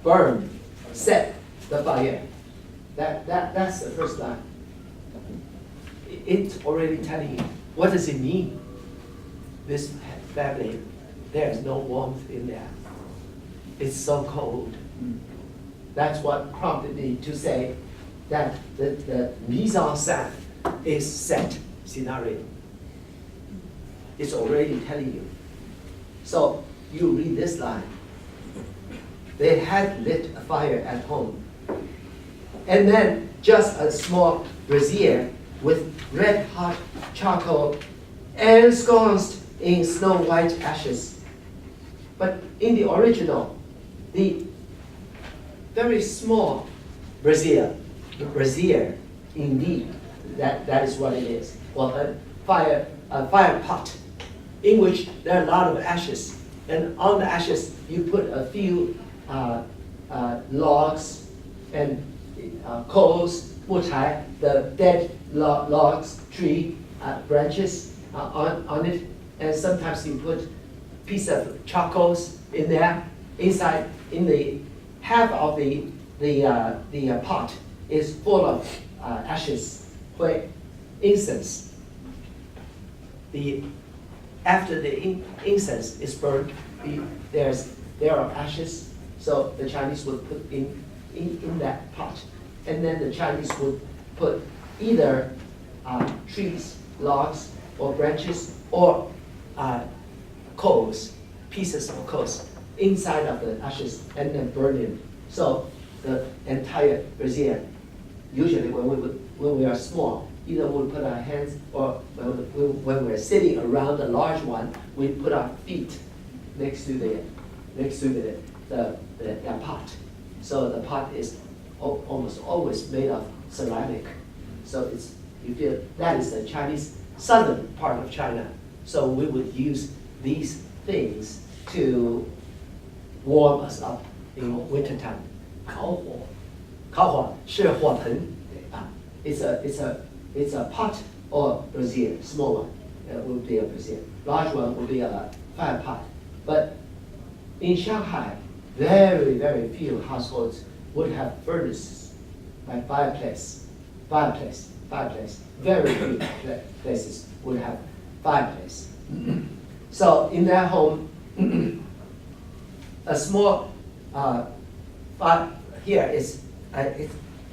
burn, set the fire. That's the first line. It's already telling you, what does it mean? This family, there's no warmth in there. It's so cold. That's what prompted me to say that the mise en scène is set scenario. It's already telling you. So you read this line. They had lit a fire at home. And then just a small brazier with red hot charcoal ensconced in snow white ashes. But in the original, the very small brazier indeed, that is what it is. Well, a fire pot in which there are a lot of ashes. And on the ashes, you put a few logs and coals, 木柴, the dead logs, tree branches on it. And sometimes you put piece of charcoals in there. Inside, in the half of the pot is full of ashes, incense. After the incense is burned, there are ashes. So the Chinese would put in that pot, and then the Chinese would put either trees, logs, or branches, or coals, pieces of coals inside of the ashes, and then burn it. So the entire brazier, usually when we are small, either we put our hands, or when we're sitting around a large one, we put our feet next to the pot. So the pot is almost always made of ceramic. So you feel that is the Chinese southern part of China. So we would use these things to warm us up in wintertime. 烤火是火盆 It's a pot or brazier, small one would be a brazier. Large one would be a fire pot. But in Shanghai, very, very few households would have furnaces, like fireplace. Very few places would have fireplace. So in their home, a small here is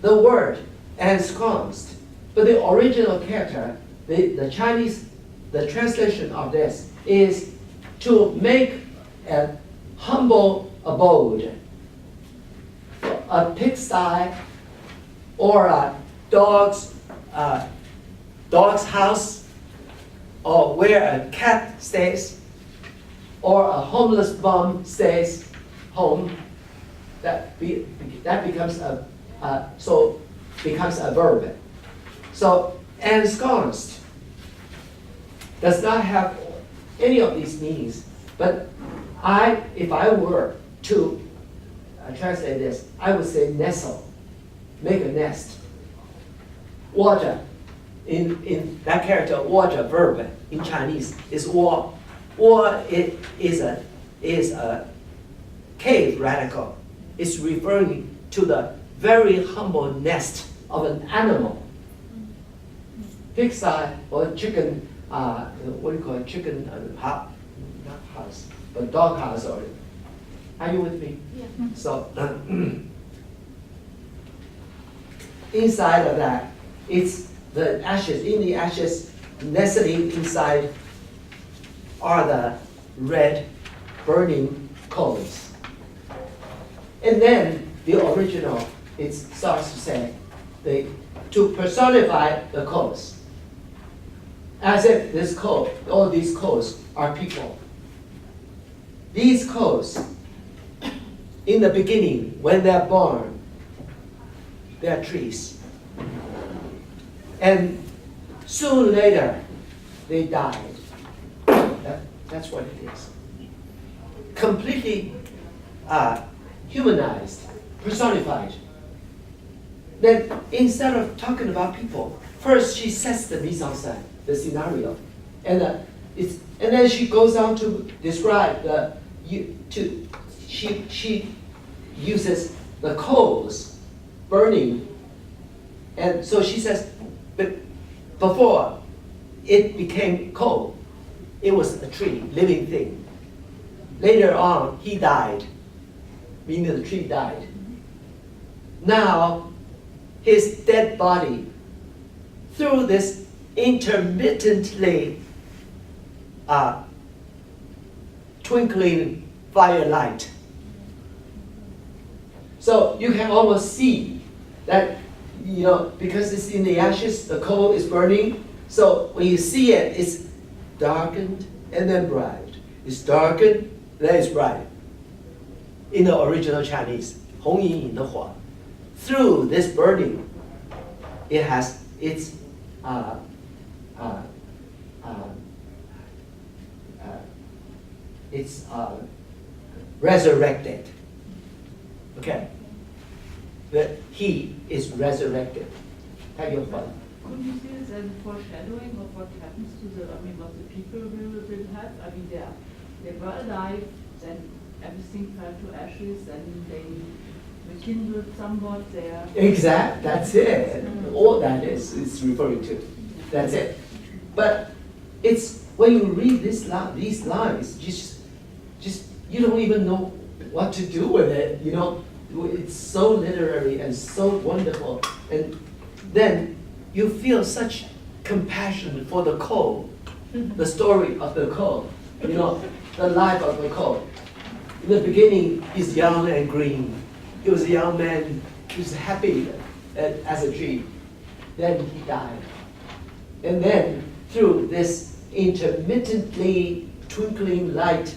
the word ensconced, but the original character, the Chinese, the translation of this is to make a humble abode, a pigsty, or a dog's house, or where a cat stays, or a homeless bum stays home. That becomes a verb. So ensconced does not have any of these meanings, but if I were to translate this, I would say nestle, make a nest. Water, in that character, water verb in Chinese is war. War is a cave radical. It's referring to the very humble nest of an animal. Pigsty or chicken, what do you call it? Chicken not house, but dog house. Or are you with me? Yeah. So inside of that, it's the ashes. In the ashes, nestling inside are the red burning coals. And then the original, it starts to say, to personify the coals. As if this coal, all these coals are people. These coals, in the beginning, when they're born, they're trees. And soon later, they died. That's what it is. Completely humanized, personified. Then instead of talking about people, first she sets the mise en scène, the scenario, and then she goes on to describe she uses the coals burning, and so she says, but before it became coal, it was a tree, living thing. Later on, he died, meaning the tree died. Now, his dead body, through this intermittently twinkling firelight. So you can almost see that, because it's in the ashes, the coal is burning. So when you see it, it's darkened and then bright. It's darkened, then it's bright. In the original Chinese, 红隐隐的火. Through this burning, it has its resurrected. Okay, that he is resurrected. Could you see this as a foreshadowing of what happens to what the people will have? They were alive, then everything fell to ashes, and they rekindled somewhat there. Exact, that's it. All that is referring to. That's it. But it's when you read these lines, just you don't even know what to do with it. It's so literary and so wonderful, and then you feel such compassion for the coal, the story of the coal, the life of the coal. In the beginning, he's young and green. He was a young man. He was happy as a tree. Then he died. And then through this intermittently twinkling light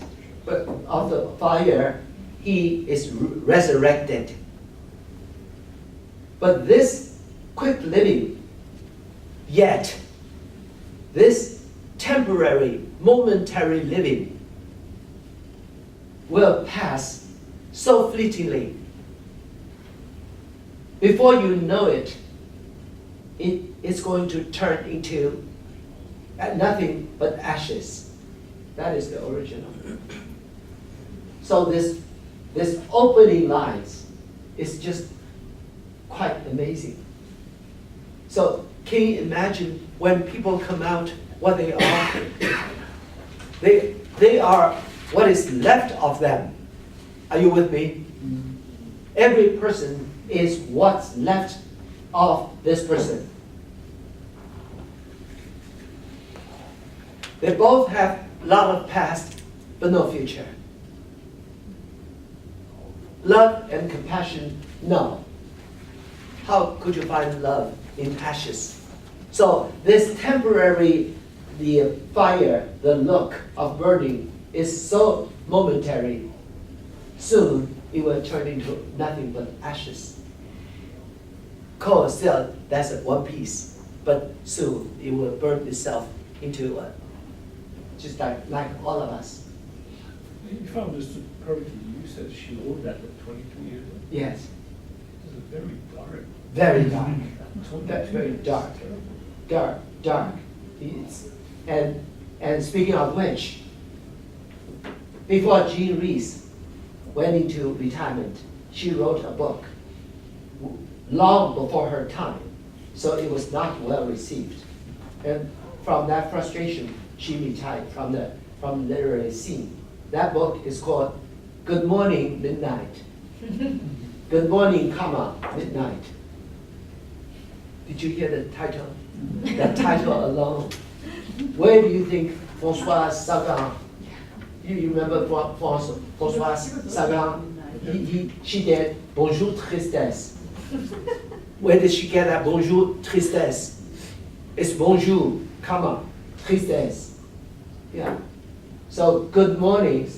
of the fire, he is resurrected. But this quick living, yet this temporary, momentary living will pass so fleetingly. Before you know it, it's going to turn into nothing but ashes. That is the original. So this opening lines is just quite amazing. So can you imagine when people come out, what they are? They are what is left of them. Are you with me? Every person is what's left of this person. They both have a lot of past, but no future. Love and compassion, no. How could you find love in ashes? So this temporary, the fire, the look of burning is so momentary. Soon it will turn into nothing but ashes. Coal still, that's one piece, but soon it will burn itself into just like all of us. If I understood correctly, you said she wrote that at 22 years old. Yes, This is very dark. very dark. That's Very dark. Dark. And speaking of which, before Jean Rhys went into retirement, she wrote a book long before her time, so it was not well received. And from that frustration, she retired from the literary scene. That book is called Good Morning, Midnight. Good morning, midnight. Did you hear the title? That title alone. Where do you think François Sagan, you remember François Sagan? She did Bonjour Tristesse. Where did she get that Bonjour Tristesse? It's Bonjour, Tristesse. Yeah. So good morning,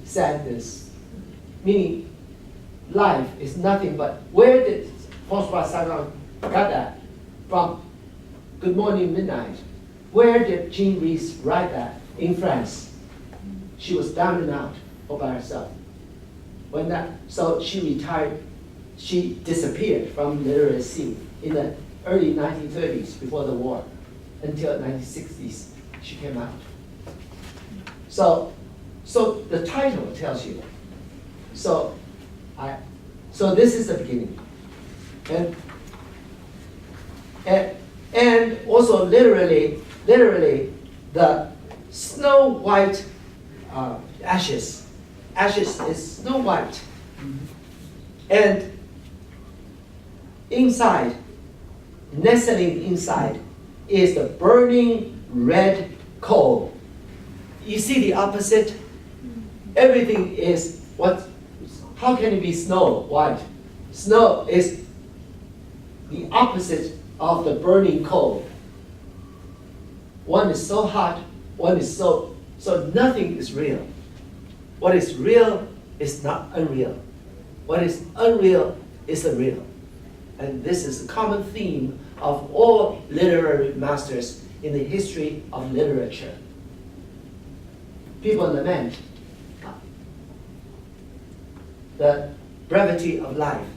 sadness. Meaning life is nothing but, where did François Sagan got that? From Good Morning, Midnight. Where did Jean Rhys write that? In France. She was down and out all by herself. So she retired, she disappeared from the literary scene in the early 1930s, before the war, until 1960s, she came out. So the title tells you. So this is the beginning. And also literally, the snow white ashes is snow white. And inside, nestling inside, is the burning red coal. You see the opposite? Everything is how can it be snow white? Snow is the opposite of the burning coal. One is so hot, one is so nothing is real. What is real is not unreal. What is unreal is the real. And this is a common theme of all literary masters in the history of literature. People lament the brevity of life,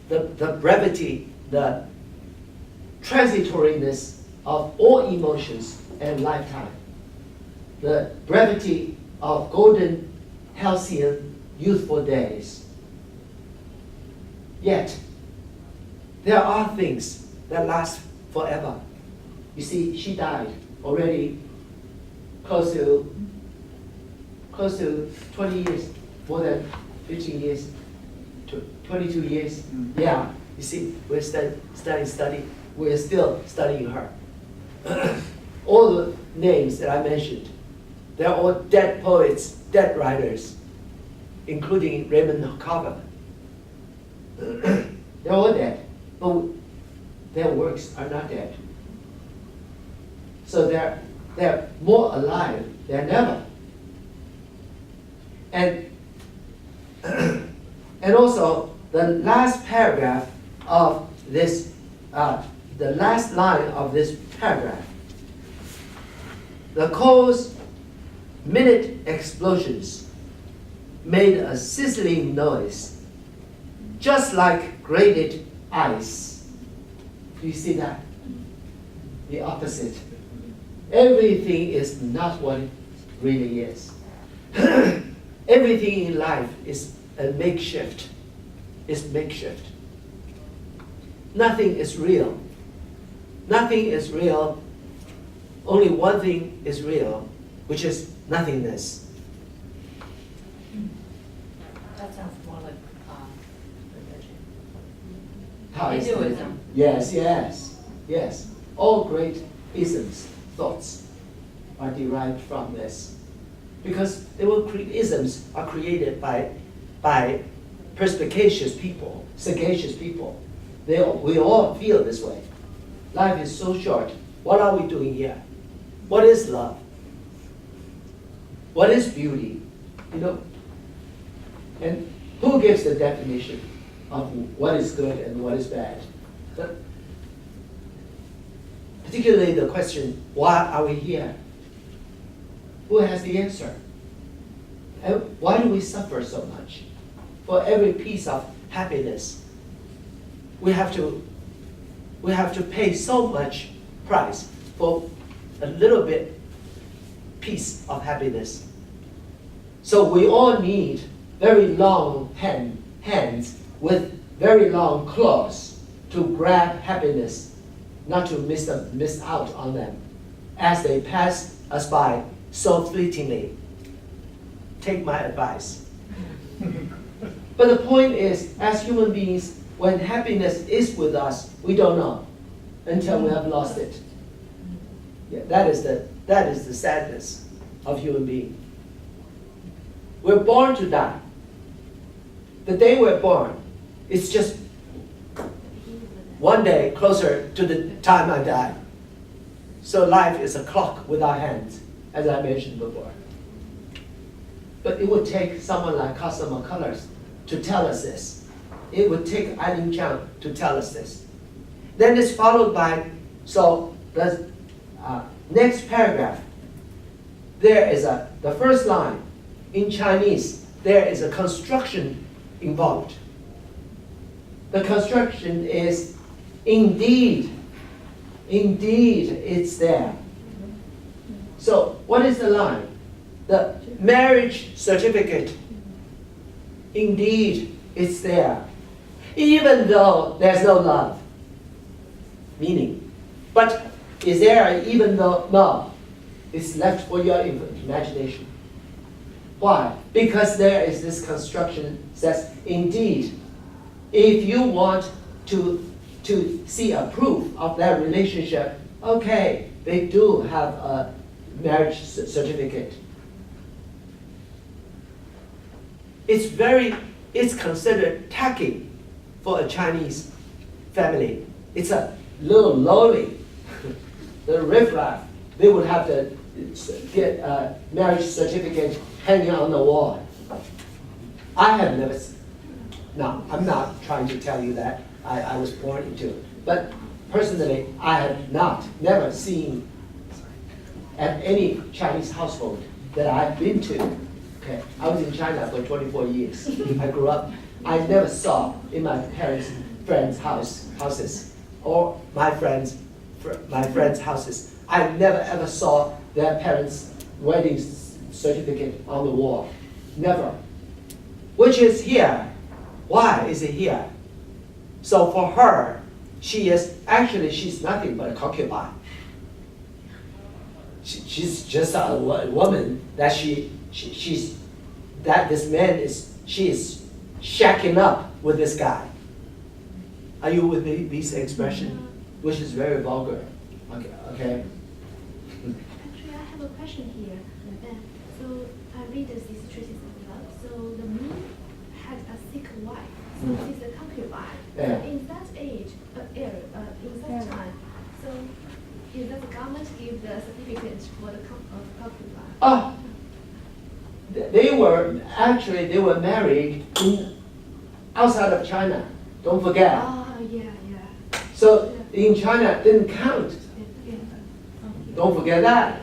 the brevity, the transitoriness of all emotions and lifetime, the brevity of golden, halcyon, youthful days. Yet, there are things that last forever. You see, she died already close to 20 years, more than 15 years, 22 years. Yeah, you see, we're studying. We're still studying her. All the names that I mentioned, they're all dead poets, dead writers, including Raymond Carver. They're all dead, but their works are not dead. So they're more alive than ever. And also the last paragraph of this, the last line of this paragraph, the coal's minute explosions made a sizzling noise, just like grated ice. Do you see that? The opposite. Everything is not what it really is. Everything in life is a makeshift. It's makeshift. Nothing is real. Nothing is real. Only one thing is real, which is nothingness. That sounds more like religion. Taoism. Hinduism. Yes. All great isms, thoughts, are derived from this. Because isms are created by perspicacious people, sagacious people. We all feel this way. Life is so short. What are we doing here? What is love? What is beauty? And who gives the definition of what is good and what is bad? Particularly the question, why are we here? Who has the answer? And why do we suffer so much? For every piece of happiness, we have to pay so much price for a little bit piece of happiness. So we all need very long hands with very long claws to grab happiness, not to miss out on them as they pass us by so fleetingly. Take my advice. But the point is, as human beings, when happiness is with us, we don't know until we have lost it. Yeah, that is the sadness of human being. We're born to die. The day we're born, it's just one day closer to the time I die. So life is a clock without hands, as I mentioned before. But it would take someone like Cosmo Colors to tell us this. It would take Eileen Chang to tell us this. Then it's followed by, so the next paragraph, there is the first line in Chinese, there is a construction involved. The construction is indeed it's there. So what is the line? The marriage certificate, indeed it's there, even though there's no love. Meaning, but is there even though? No, it's left for your imagination. Why? Because there is this construction says, indeed, if you want to see a proof of that relationship, okay, they do have a marriage certificate. It's considered tacky for a Chinese family. It's a little lowly. The riffraff, they would have to get a marriage certificate hanging on the wall. I have never seen. Now, I'm not trying to tell you that I was born into it. But personally, I have never seen at any Chinese household that I've been to. Okay, I was in China for 24 years. I grew up. I never saw in my parents' friends' houses or my friends' houses. I never ever saw their parents' wedding certificate on the wall. Never. Which is here. Why is it here? So for her, she's nothing but a concubine. She's just a woman that she is shacking up with this guy. Are you with me? This expression, which is very vulgar. Okay. Actually, I have a question here. So I read this treatise of love. So the moon had a sick wife. So she's a concubine. Yeah. So in that age, in that time, so is that the government give the certificate for the concubine? They were married outside of China. Don't forget. Yeah. So in China, it didn't count. Don't forget that.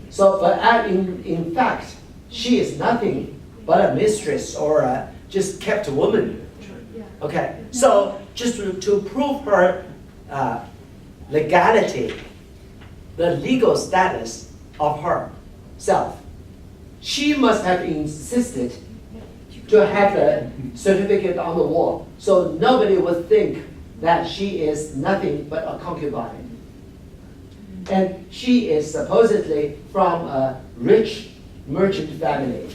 So, but in fact, she is nothing but a mistress or a just kept woman. Okay. So just to prove her legality, the legal status of herself, she must have insisted to have the certificate on the wall, so nobody would think that she is nothing but a concubine. And she is supposedly from a rich merchant family.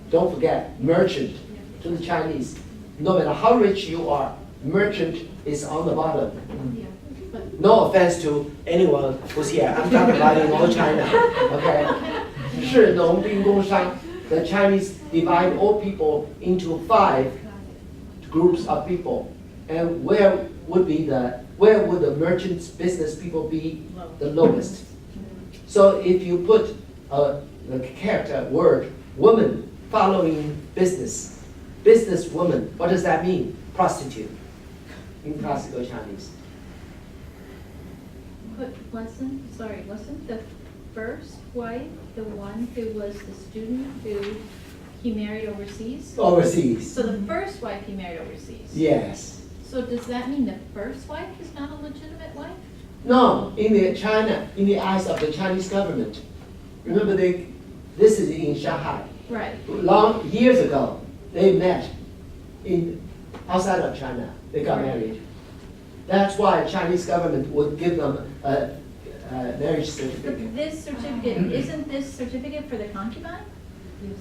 Don't forget, merchant to the Chinese. No matter how rich you are, merchant is on the bottom. No offense to anyone who's here. I'm talking about in all China. Okay? 士农兵工商. The Chinese divide all people into 5 groups of people. And where would the merchants, business people be the lowest? So if you put the character word woman following business woman, what does that mean? Prostitute in classical Chinese. But wasn't the first wife the one who was the student who he married overseas? Overseas. So the first wife he married overseas? Yes. So does that mean the first wife is not a legitimate wife? No, in the eyes of the Chinese government. Remember, this is in Shanghai. Right. Long years ago, they met outside of China. They got married. That's why Chinese government would give them a marriage certificate. But this certificate, isn't this certificate for the concubine?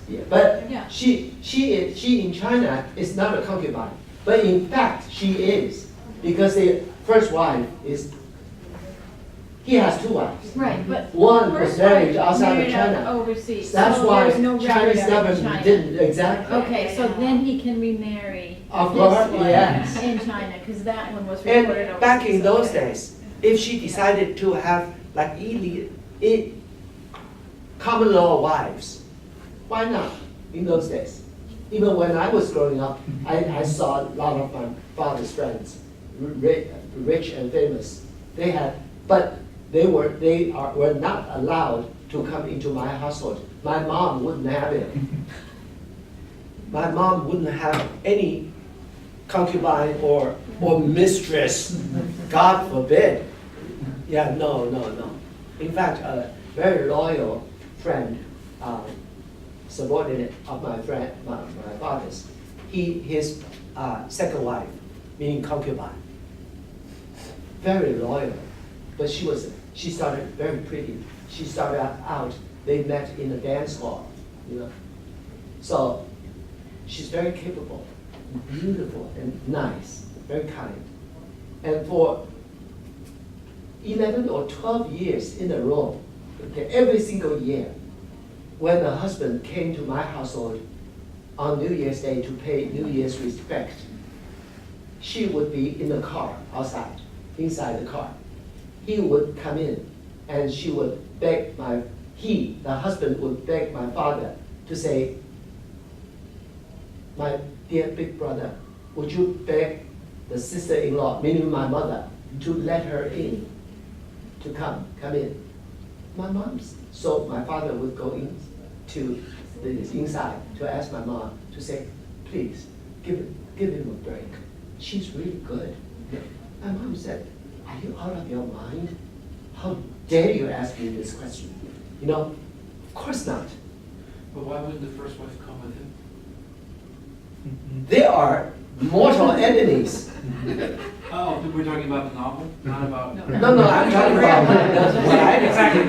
Yeah, but Yeah. she in China is not a concubine, but in fact she is, because the first wife is. He has two wives. Right, but One the was first married wife outside of married out China. overseas. That's so why there's no record Chinese of it in government China. didn't exactly. Okay, so then he can remarry Of this course, one yes. in China, because that one was recorded overseas. And back in those okay. days, if she decided to have like common law wives, why not? In those days, even when I was growing up, I saw a lot of my father's friends, rich and famous. They had, but they were not allowed to come into my household. My mom wouldn't have it. My mom wouldn't have any concubine or mistress. God forbid. Yeah, no. In fact, a very loyal friend, subordinate of my father's, his second wife, meaning concubine, very loyal, but she started very pretty. She started out, they met in a dance hall, So she's very capable, beautiful, and nice, very kind. And for 11 or 12 years in a row, okay, every single year, when the husband came to my household on New Year's Day to pay New Year's respect, she would be in the car, outside, inside the car. He would come in, and she would beg the husband would beg my father to say, my dear big brother, would you beg the sister-in-law, meaning my mother, to let her in, to come in. So my father would go in to the inside to ask my mom to say, please, give him a break. She's really good. My mom said, are you out of your mind? How dare you ask me this question? Of course not. But why wouldn't the first wife come with him? They are mortal enemies. Oh, we're talking about the novel, not about. No, I'm talking about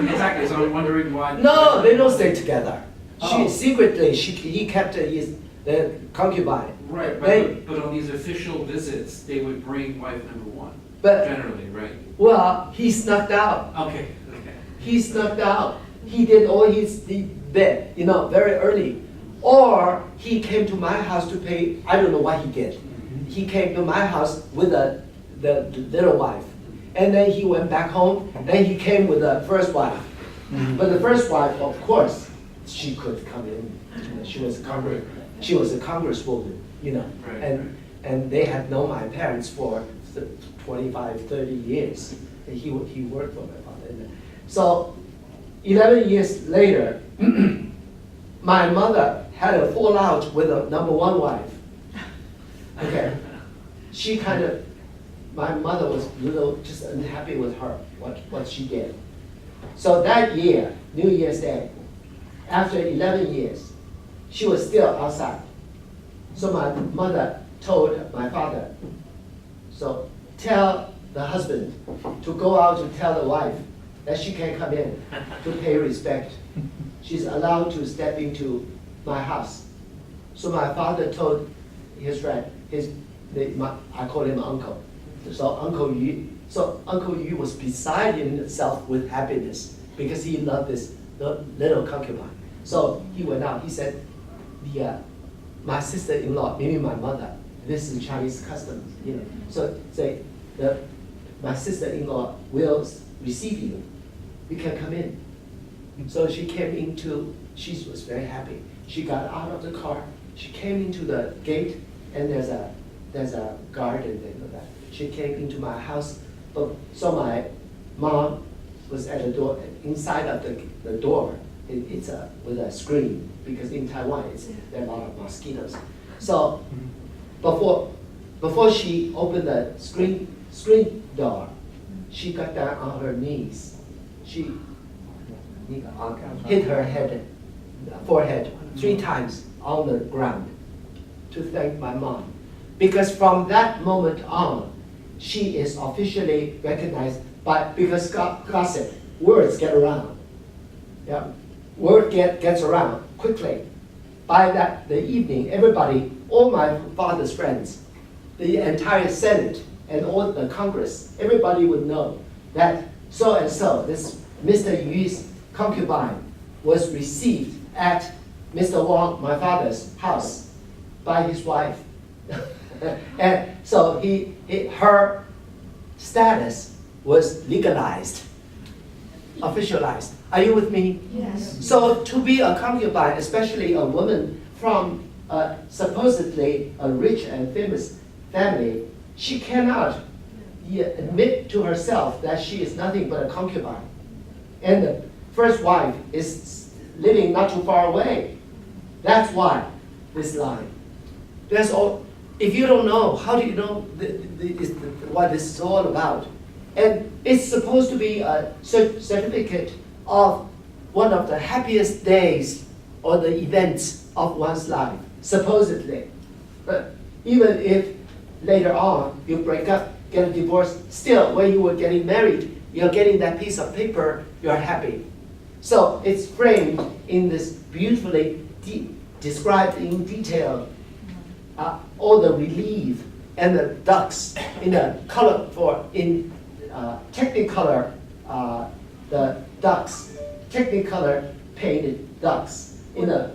Exactly. So I'm wondering why. No, they don't stay together. Oh. He kept the concubine. Right, but on these official visits, they would bring wife number one. But generally, right? Well, he snuck out. Okay. He snuck out. He did all his bed, very early. Or he came to my house to pay. I don't know what he did. He came to my house with the little wife, and then he went back home. Then he came with the first wife. But the first wife, of course, she could come in. She was a congresswoman, and they had known my parents for 25, 30 years. And he worked for my father. So 11 years later, my mother had a fallout with the number one wife. Okay, my mother was just unhappy with her, what she did. So that year, New Year's Day, after 11 years, she was still outside. So my mother told my father, so tell the husband to go out to tell the wife that she can come in to pay respect. She's allowed to step into my house. So my father told his friend, I call him uncle. So Uncle Yu was beside himself with happiness because he loved this little concubine. So he went out. He said, my sister-in-law, meaning my mother, this is Chinese custom, So say my sister-in-law will receive you. You can come in. So she came she was very happy. She got out of the car. She came into the gate, and there's a garden there. She came into my house. So my mom was at the door, inside of the door, it's with a screen, because in Taiwan, there are a lot of mosquitoes. So before she opened the screen door, she got down on her knees. She hit her forehead 3 times on the ground to thank my mom. Because from that moment on, she is officially recognized because gossip, words get around. Yeah, word gets around quickly. By the evening, everybody, all my father's friends, the entire Senate and all the Congress, everybody would know that so and so, this Mr. Yu's concubine, was received at Mr. Wang, my father's house, by his wife. And so her status was legalized, officialized. Are you with me? Yes. So to be a concubine, especially a woman from supposedly a rich and famous family, she cannot admit to herself that she is nothing but a concubine. And the first wife is living not too far away. That's why this line. That's all. If you don't know, how do you know what this is all about? And it's supposed to be a certificate of one of the happiest days or the events of one's life, supposedly. But even if later on you break up, get a divorce, still when you were getting married, you're getting that piece of paper, you're happy. So it's framed in this beautifully described in detail, all the relief and the ducks in the color Technicolor, the ducks, Technicolor painted ducks in a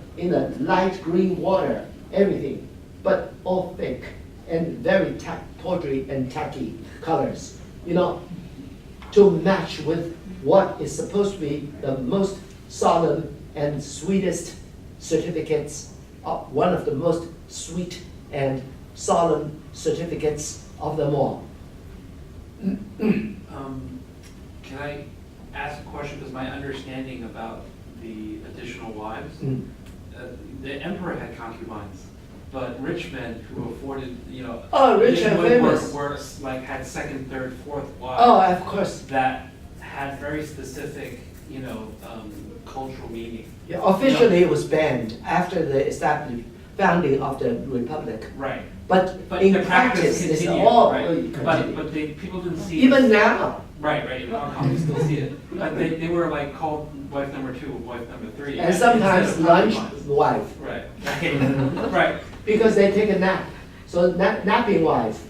light green water, everything, but all thick and very tawdry and tacky colors, to match with what is supposed to be the most solemn and sweetest certificates, one of the most sweet and solemn certificates of them all. Can I ask a question? Because my understanding about the additional wives, the emperor had concubines, but rich men who afforded, rich and famous, were like had second, third, fourth wives. Oh, of course. That had very specific, cultural meaning. Yeah, officially, it was banned after the founding of the republic. Right. But in the practice, it's continued, all right? continued. But people didn't see Even it. now. Right. In Hong Kong, you still see it. But they were like called wife number 2, wife number 3. And sometimes lunch wife. Right. Right. Because they take a nap. So napping wife.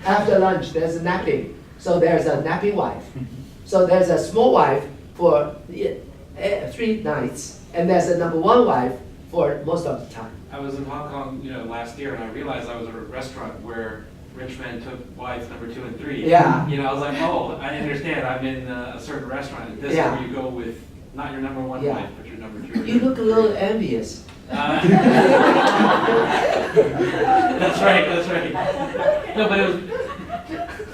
After lunch, there's a napping. So there's a napping wife. So there's a small wife for 3 nights, and there's a number 1 wife for most of the time. I was in Hong Kong, last year, and I realized I was at a restaurant where rich men took wives number 2 and 3. Yeah. I was like, oh, I understand. I'm in a certain restaurant. This is where you go with not your number 1 wife, but your number 2. You look a little envious. That's right. No, but it was.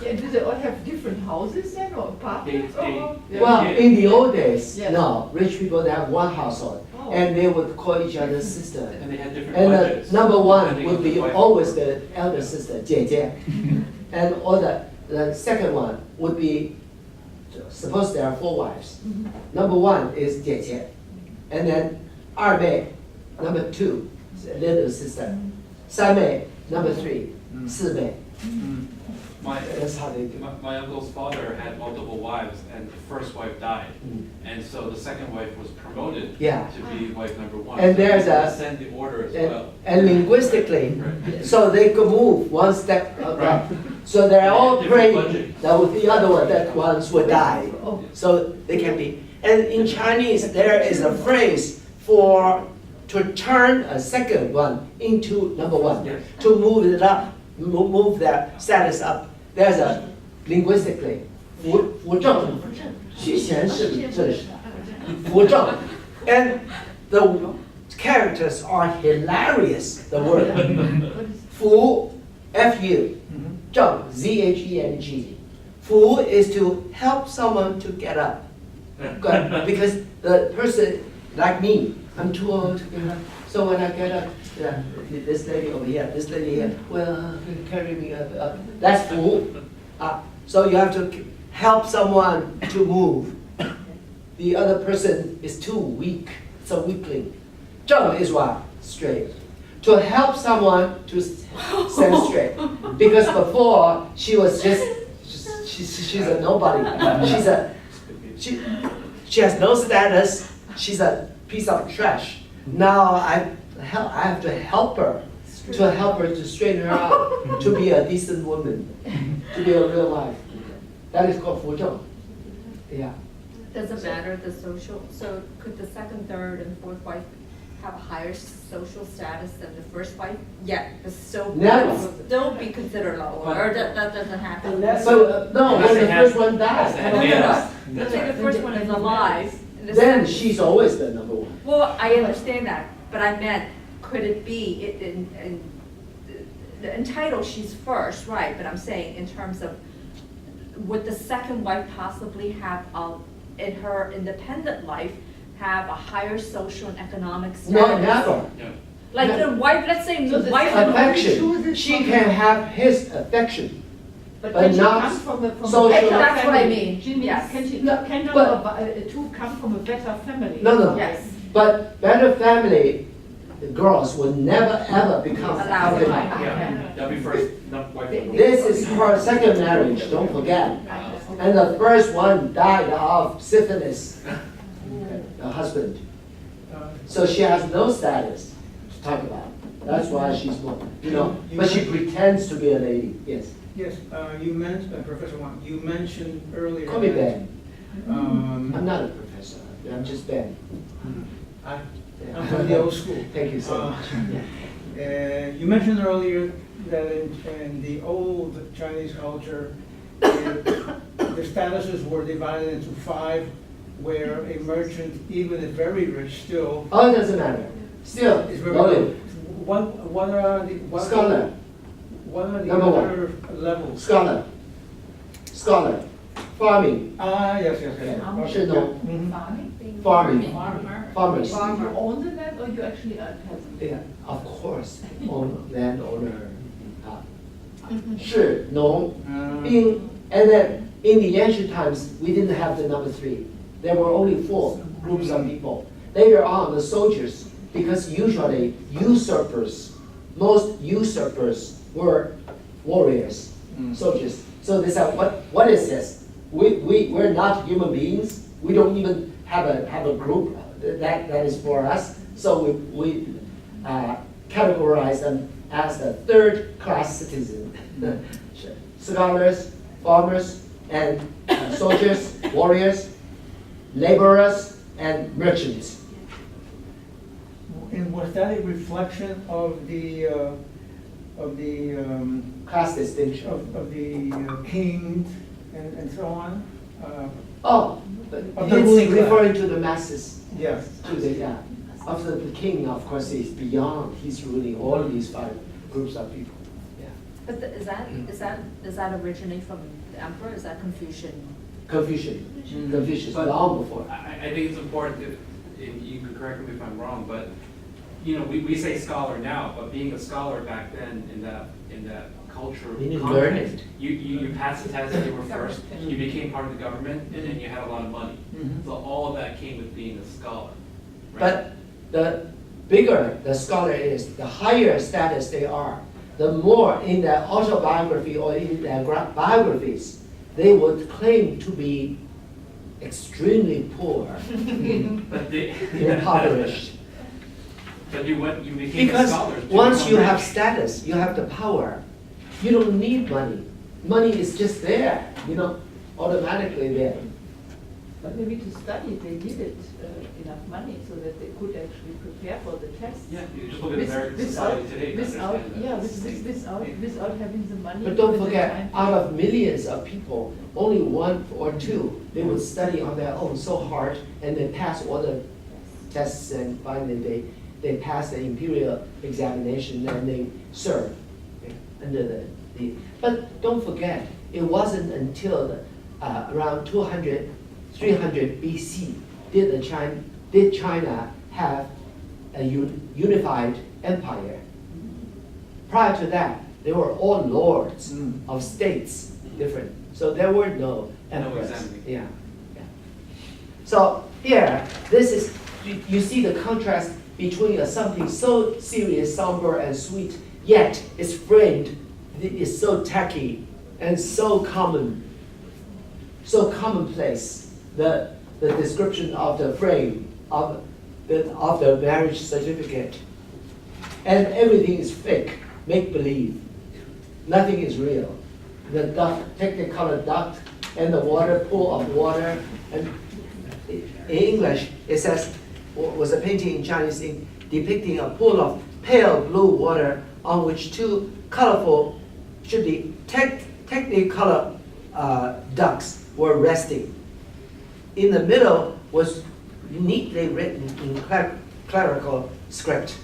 Yeah, do they all have different houses then, or apartments? Well, in the old days, Yes. no, rich people, they have one household, and they would call each other sister. And they had different And budgets. number 1 depending would on be the wife. always the elder sister, 姐姐. And or the second one would be, suppose there are 4 wives. Number 1 is 姐姐. And then 二妹, number 2, little sister. 三妹, number 3, 四妹. That's how they do. My uncle's father had multiple wives, and the first wife died, and so the second wife was promoted Yeah. to be wife number 1. And so there's they a- send the order as well. And linguistically, so they could move one step above. Right. So they're all Different praying budget. that with the other one, that ones would die. So they can be. And in Chinese, there is a phrase to turn a second one into number 1, Yes. to move it up, move their status up. There's a linguistically, 扶正，虚贤是正实，扶正, and the characters are hilarious. The word 扶, F-U, 正, Z-H-E-N-G. 扶 is to help someone to get up. Because the person, like me, I'm too old, you know. So when I get up, yeah, this lady over here, this lady here, well, carry me up. That's full. So you have to help someone to move. The other person is too weak. It's a weakling. 正 is what? Straight. To help someone to stand straight. Because before, she was she's a nobody. She has no status. She's a piece of trash. Now I have to help her to straighten her out, to be a decent woman, to be a real wife. That is called 扶正. Yeah. Doesn't matter the social, so could the second, third, and fourth wife have a higher social status than the first wife? Yeah, but still be considered lower, or that doesn't happen? So, no, when the first one dies. Let's say the first one is alive. and the Then second- she's always the number one. Well, I understand that, but I meant, could it be, in title, she's first, right, but I'm saying in terms of, would the second wife possibly have, in her independent life, have a higher social and economic status? No, never. Like the wife, let's say So the the wife. second Affection. She can have his affection, But but can she not come from a social. better That's what I family? mean, She means, yes. can but- two come from a better family? No. Yes. But better family, the girls will never ever become Allowed. concubine. Yeah, that'll be first, not wife number This is her second marriage, don't forget. And the first one died of syphilis, the husband. So she has no status to talk about. That's why she's more, but she pretends to be a lady, yes. Yes, you mentioned, Professor Wang, you mentioned earlier. Call me Ben. Um, I'm not a professor, I'm just Ben. I'm from the old school. Thank you so much. You mentioned earlier that in the old Chinese culture, the statuses were divided into 5, where a merchant, even if very rich, still Oh, it doesn't matter. Still, is very loaded. low. What are the Scholar, What are the Number one. other levels? scholar, farming, Yes. Okay. Should know. Mhm. farming, farmers. You own the land or you actually are a peasant? Yeah, of course, landowner. 是农 and then in the ancient times, we didn't have the number 3. There were only 4 groups of people. Later on, the soldiers, because usually most usurpers were warriors, soldiers. So they said, what is this? We're not human beings. We don't even have a group that is for us. So we categorize them as the 3rd-class citizen. Scholars, farmers, and soldiers, warriors, laborers, and merchants. And was that a reflection of the Class distinction. of the king and so on? Oh, Of the it's ruling class. referring to the masses. Yes. To the after the king, of course, is beyond. He's ruling all of these 5 groups of people. Yeah. But does that originate from the emperor? Is that Confucian? Confucius, But long before. I think it's important, if you could correct me if I'm wrong, but, we say scholar now, but being a scholar back then in that culture. You need to context, learn it. You passed the test, you were first, you became part of the government, and then you had a lot of money. So all of that came with being a scholar. Right? But the bigger the scholar is, the higher status they are, the more in their autobiography or in their biographies, they would claim to be extremely poor, But they, impoverished. but you became a Because scholar. once you have status, you have the power. You don't need money. Money is just there, automatically there. But maybe to study, they needed enough money so that they could actually prepare for the test. Yeah, you just look at American society today to understand that. Without having the money. But don't with the forget, time. out of millions of people, only 1 or 2, they would study on their own so hard, and they pass all the tests, and finally they pass the imperial examination, and they serve under the. But don't forget, it wasn't until around 200 300 BC, did China have a unified empire? Prior to that, they were all lords of states, different. So there were no emperors. examining. Yeah. So here, this is, you see the contrast between something so serious, somber, and sweet, yet it's framed, it's so tacky and so common, so commonplace. The description of the frame of the marriage certificate, and everything is fake, make believe. Nothing is real. The duck, technicolor duck, and the water, pool of water, and in English it says, was a painting in Chinese depicting a pool of pale blue water on which two colorful, should be technicolor ducks were resting. In the middle was neatly written in clerical script.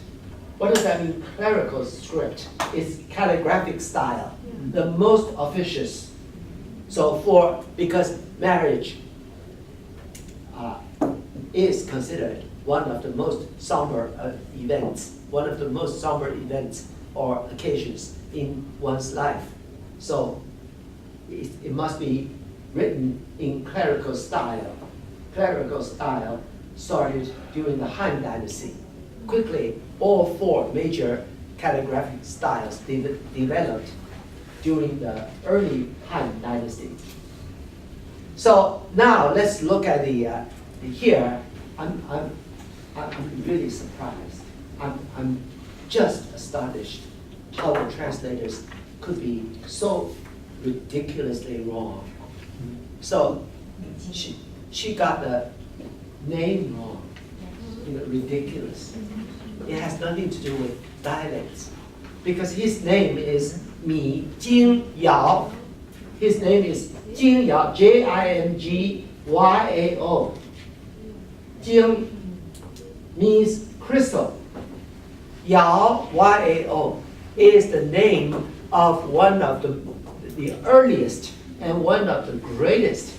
What does that mean, clerical script? It's calligraphic style, the most officious. So because marriage is considered one of the most somber events, or occasions in one's life. So it must be written in clerical style. Clerical style started during the Han Dynasty. Quickly, all four major calligraphic styles developed during the early Han Dynasty. So now let's look at the here. I'm really surprised. I'm just astonished how the translators could be so ridiculously wrong. So she got the name wrong. Ridiculous. It has nothing to do with dialects, because his name is Mi Jing Yao. His name is Jing Yao, Jingyao. Jing means crystal. Yao, Yao, is the name of one of the earliest and one of the greatest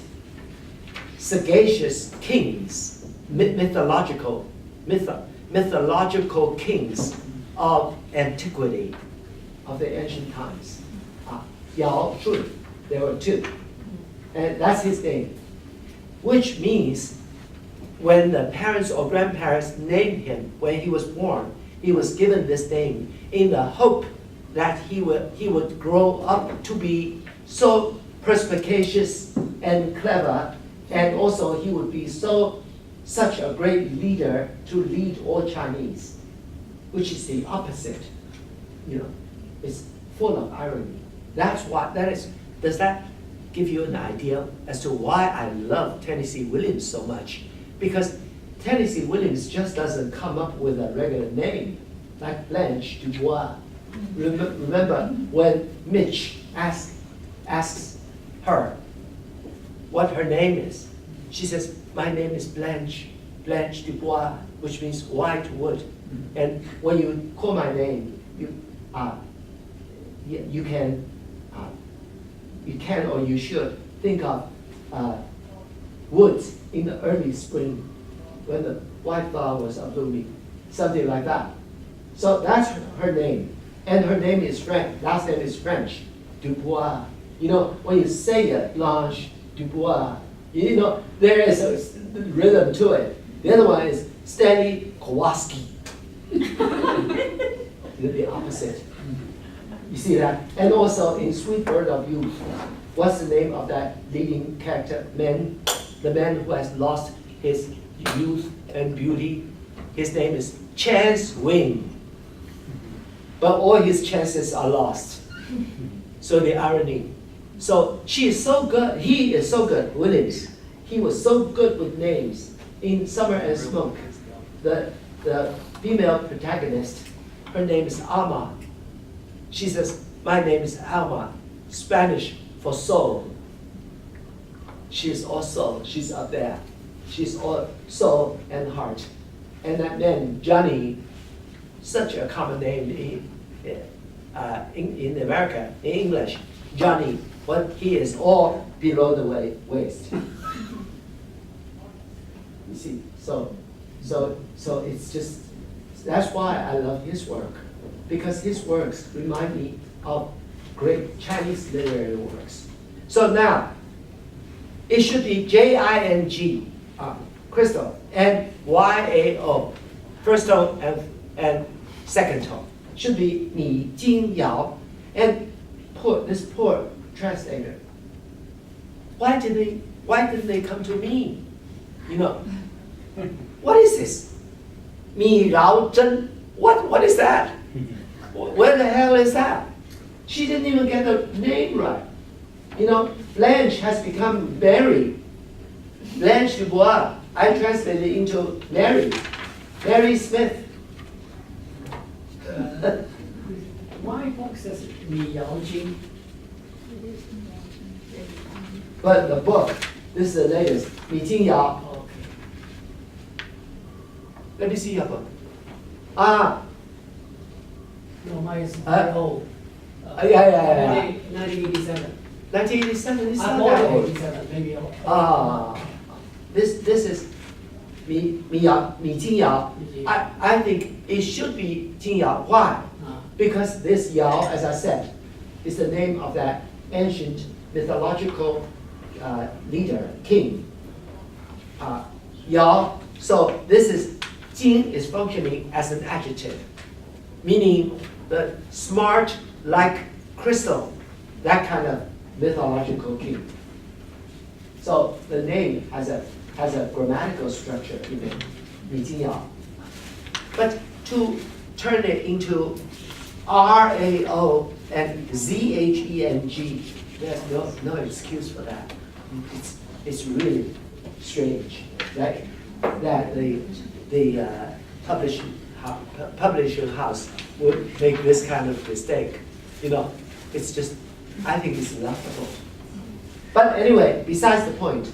sagacious kings, mythological kings of antiquity, of the ancient times. Yao Shun, there were two. And that's his name, which means when the parents or grandparents named him when he was born, he was given this name in the hope that he would grow up to be so perspicacious and clever, and also he would be such a great leader to lead all Chinese, which is the opposite. It's full of irony. That's what that is. Does that give you an idea as to why I love Tennessee Williams so much? Because Tennessee Williams just doesn't come up with a regular name like Blanche Dubois. Remember when Mitch asks her what her name is? She says, "My name is Blanche Dubois," which means white wood. And when you call my name, you can or you should think of woods in the early spring when the white flowers are blooming, something like that. So that's her name. And her name is French, last name is French, Dubois. When you say it, Blanche Dubois, there is a rhythm to it. The other one is Stanley Kowalski. The opposite. You see that? And also in Sweet Bird of Youth, what's the name of that leading character, the man who has lost his youth and beauty? His name is Chance Wing. But all his chances are lost. So the irony. So she is so good, he is so good, Williams. He was so good with names. In Summer and Smoke, the female protagonist, her name is Alma. She says, "My name is Alma," Spanish for soul. She's all soul, she's up there. She's all soul and heart. And that man, Johnny, such a common name in America, in English, Johnny, he is all below the waist. So it's just, that's why I love his work, because his works remind me of great Chinese literary works. So now, it should be Jing, crystal, and Yao, first tone and second tone. Should be Mi Jing Yao. And this poor translator, why didn't they come to me? You know, what is this? Mi Rao Zhen, what is that? Where the hell is that? She didn't even get the name right. You know, Blanche has become Mary. Blanche Dubois, I translated into Mary Smith. Why book says Mi Yao Jing? But the book, this is the latest, Mi Jing Yao. Okay. Let me see your book. No, mine is very old. Yeah. 1987. 1987, it's I not bought that it old. 87, maybe. This is Mi Jing Yao. I think it should be Jing Yao. Why? Because this Yao, as I said, is the name of that ancient mythological leader, king. Yao. So this is Jing is functioning as an adjective, meaning the smart like crystal, that kind of mythological king. So the name has a grammatical structure in it, Li Jing Yao. But to turn it into RAO and ZHENG, there's no excuse for that. It's really strange that the publishing house would make this kind of mistake. You know, it's just, I think it's laughable. But anyway, besides the point.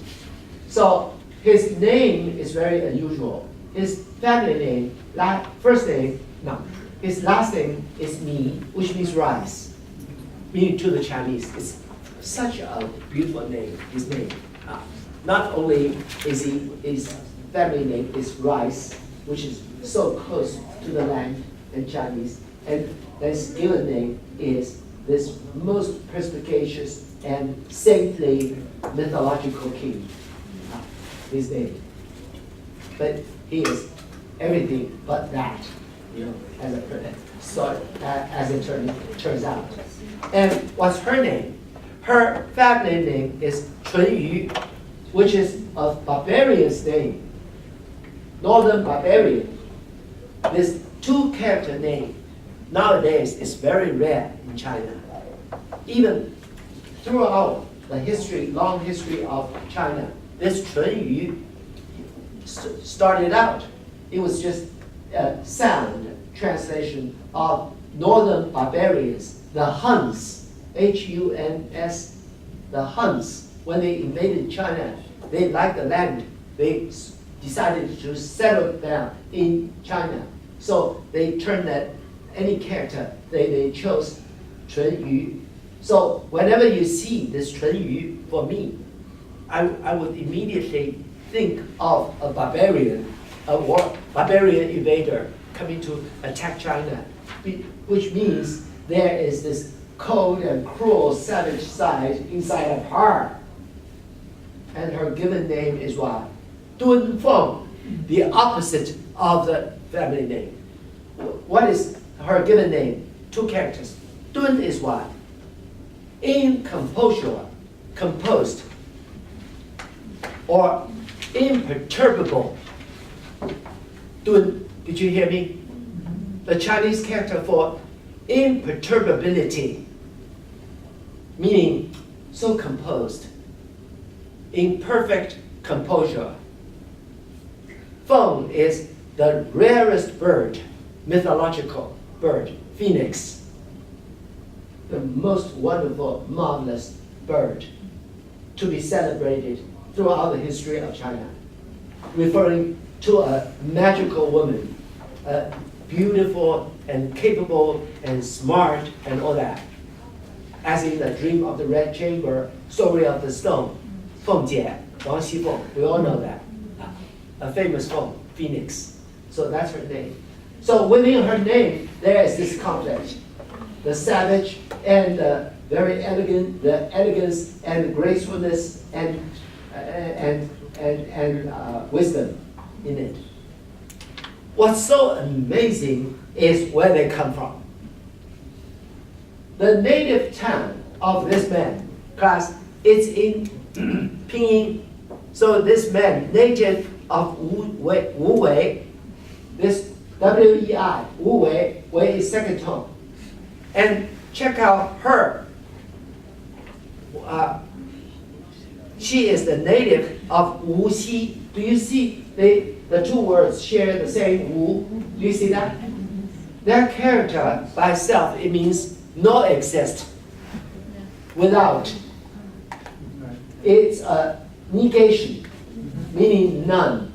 So his name is very unusual. His family name, his last name is Mi, which means rice. Meaning to the Chinese, it's such a beautiful name, his name. Not only is his family name is Rhys, which is so close to the land in Chinese, and his given name is this most perspicacious and saintly mythological king. His name. But he is everything but that, you know, as it turns out. And what's her name? Her family name is Chun Yu, which is a barbarian's name, northern barbarian. This two-character name nowadays is very rare in China. Even throughout the long history of China, this Chun Yu started out. It was just a sound translation of northern barbarians, the Huns, Huns, the Huns. When they invaded China, they liked the land. They decided to settle down in China. So they turned that any character, they chose Chun Yu. So whenever you see this Chun Yu, for me, I would immediately think of a barbarian, barbarian invader coming to attack China, which means there is this cold and cruel, savage side inside of her. And her given name is what? Dun Feng, the opposite of the family name. What is her given name? Two characters. Dun is what? Incomposure, composed, or imperturbable. Dun, did you hear me? The Chinese character for imperturbability, meaning so composed, in perfect composure. Feng is the rarest bird, mythological bird, phoenix. The most wonderful, marvelous bird to be celebrated throughout the history of China, referring to a magical woman, beautiful and capable and smart and all that. As in the Dream of the Red Chamber, Story of the Stone, Feng Jie, Wang Xifeng, we all know that. a famous poem, Phoenix. So that's her name. So within her name, there is this conflict. The savage and the very elegant, the elegance and gracefulness and wisdom in it. What's so amazing is where they come from. The native town of this man, class, it's in Pinyin. So this man, native of Wu Wei, this W-E-I, Wu Wei, Wei is second tone. And check out her. She is the native of Wu Xi. Do you see the two words share the same Wu? Do you see that? That character by itself, it means no exist, without. It's a negation, meaning none.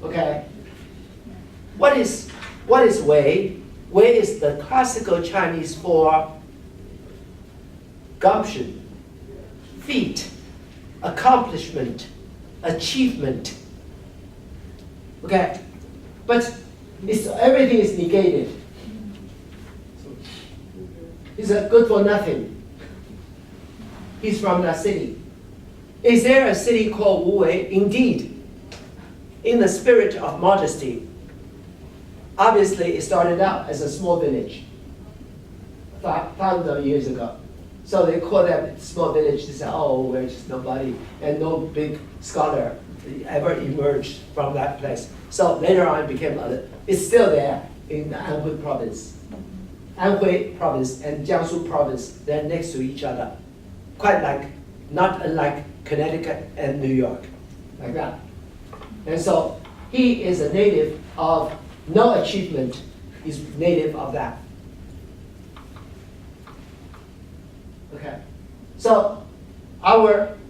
Okay? What is Wei? Wei is the classical Chinese for gumption, feat, accomplishment, achievement. Okay? But everything is negated. He's a good for nothing. He's from that city. Is there a city called Wu Wei? Indeed. In the spirit of modesty. Obviously, it started out as a small village, thousands of years ago. So they call that small village. They say, oh, we're just nobody, and no big scholar ever emerged from that place. So later on, it became it's still there in the Anhui province. Anhui province and Jiangsu province, they're next to each other. Quite like, not unlike Connecticut and New York, like that. And so he is a native of no achievement. He's native of that. Okay. So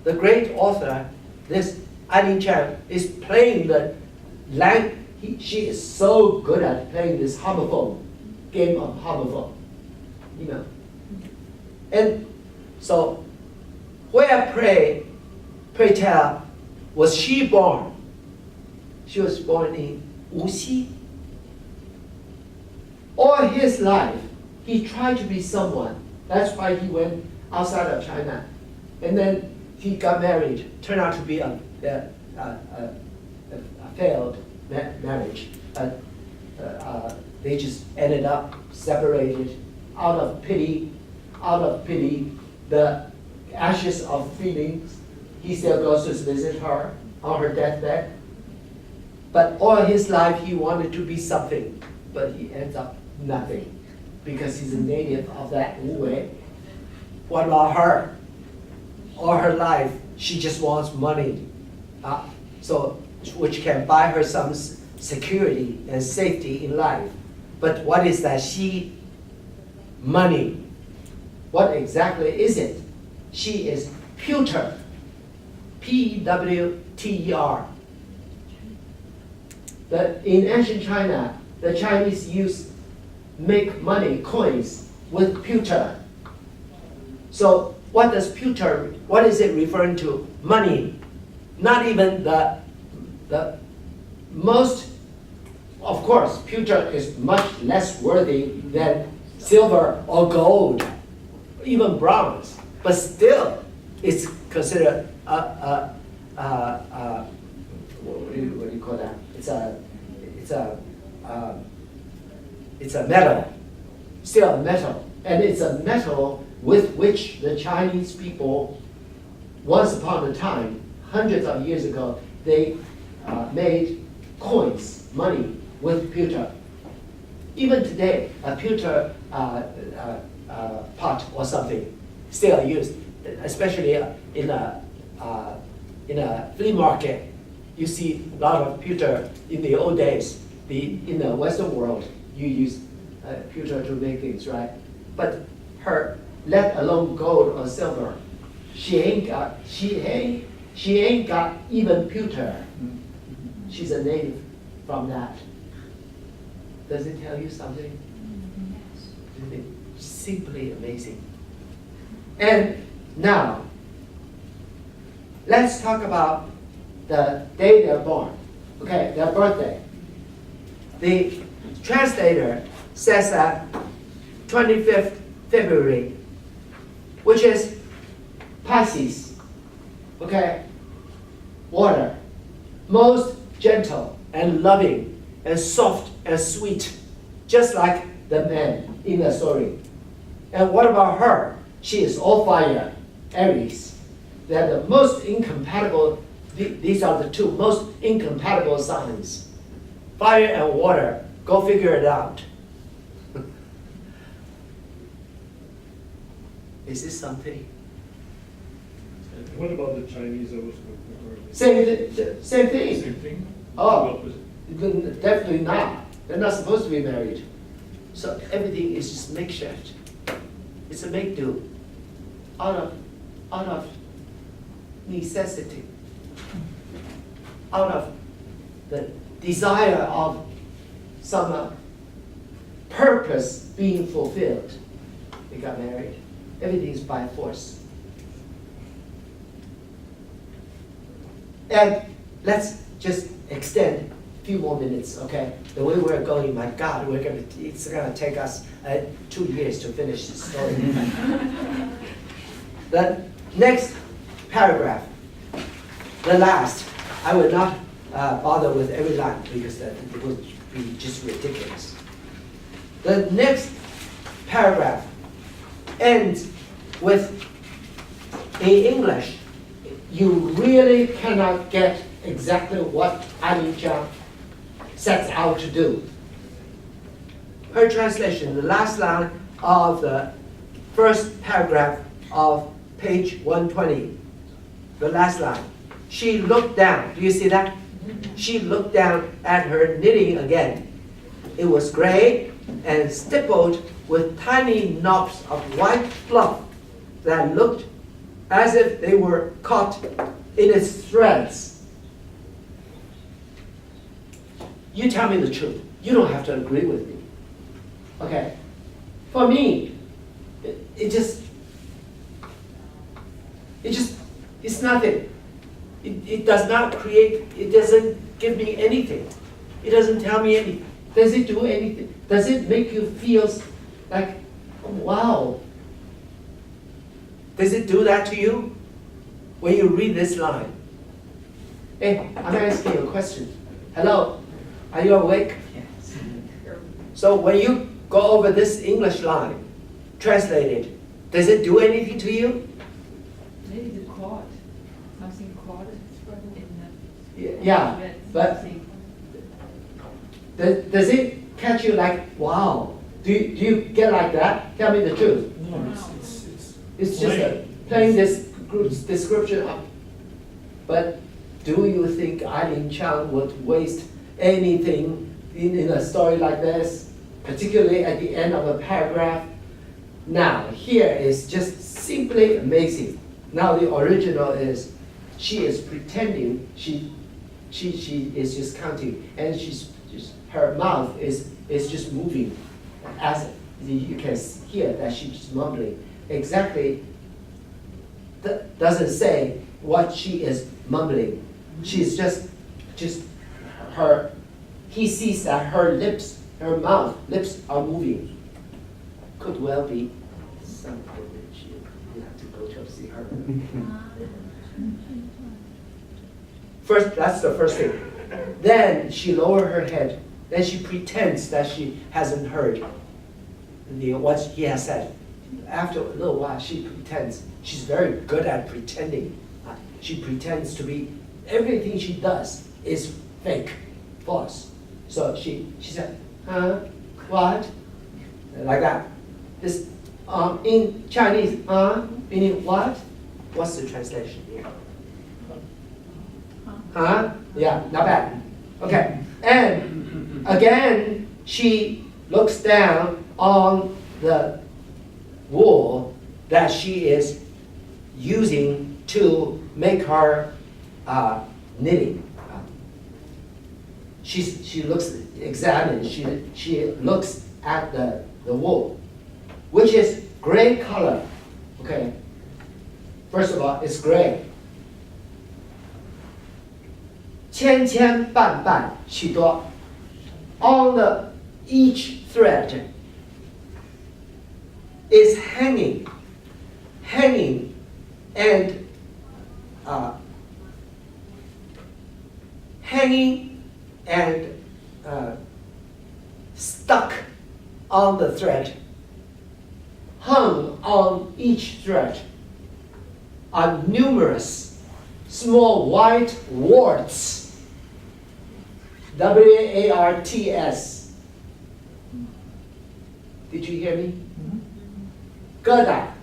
the great author, this Eileen Chang, is playing she is so good at playing this homophone, game of homophone, you know. And so, where pray tell, was she born? She was born in Wuxi. All his life, he tried to be someone. That's why he went outside of China. And then he got married, turned out to be a failed marriage. They just ended up separated out of pity, the ashes of feelings. He still goes to visit her on her deathbed. But all his life he wanted to be something, but he ends up nothing because he's a native of that Wu Wei. What about her? All her life, she just wants money, which can buy her some security and safety in life. But what is that? Money. What exactly is it? She is pewter. P-E-W-T-E-R. In ancient China, the Chinese make money, coins, with pewter. So what is it referring to? Money. Not even the most, of course, pewter is much less worthy than silver or gold, even bronze. But still, it's considered what do you call that? It's a metal, still a metal, and it's a metal with which the Chinese people, once upon a time, hundreds of years ago, they made coins, money with pewter. Even today, a pewter pot or something still used, especially in a flea market. You see a lot of pewter in the old days. In the Western world, you use pewter to make things, right? But her, let alone gold or silver, she ain't got even pewter. She's a native from that. Does it tell you something? Isn't it simply amazing? And now, let's talk about the day they're born. okay, their birthday. The translator says that 25th February, which is Pisces, okay, water, most gentle and loving and soft and sweet, just like the man in the story. And what about her? She is all fire, Aries. They're the most incompatible, these are the two most incompatible signs. Fire and water, go figure it out. Is this something? What about the Chinese also? Same thing. Same thing? Oh, definitely not. They're not supposed to be married. So everything is just makeshift. It's a make-do out of necessity, out of the desire of some purpose being fulfilled. They got married. Everything is by force. And let's just extend a few more minutes, okay? The way we're going, my God, it's gonna take us 2 years to finish this story. The next paragraph, the last, I will not bother with every line because that it would be just ridiculous. The next paragraph ends with, in English, you really cannot get exactly what Eileen Chang sets out to do. Her translation, the last line of the first paragraph of page 120, the last line. She looked down. Do you see that? She looked down at her knitting again. It was gray and stippled with tiny knobs of white fluff that looked as if they were caught in its threads. You tell me the truth. You don't have to agree with me. Okay? For me, it's nothing. It does not create, it doesn't give me anything. It doesn't tell me anything. Does it do anything? Does it make you feel like, wow? Does it do that to you when you read this line? Hey, I'm asking you a question. Hello, are you awake? Yes. So when you go over this English line, translated, does it do anything to you? Maybe the chord, something chord in Yeah, but does it catch you like, wow? Do you get like that? Tell me the truth. No, It's just a plain description of. But do you think Eileen Chang would waste anything in a story like this, particularly at the end of a paragraph? Now, here is just simply amazing. Now the original is, she is pretending she is just counting, and her mouth is just moving, as you can hear that she's mumbling. Exactly, doesn't say what she is mumbling. She's just her. He sees that her lips, her lips are moving. Could well be something that you have to go to see her. First, that's the first thing. Then she lowers her head. Then she pretends that she hasn't heard what he has said. After a little while, she pretends. She's very good at pretending. She pretends to be, everything she does is fake, false. So she said, huh, what? Like that. This, in Chinese, meaning what? What's the translation here? Huh? Yeah, not bad. Okay, and again, she looks down on the wool that she is using to make her knitting. She looks, examines, she looks at the wool, which is gray color. Okay, first of all, it's gray. 千千万万许多 on the each thread is hanging and stuck on the thread, hung on each thread are numerous small white warts, W-A-R-T-S. Did you hear me? Gada.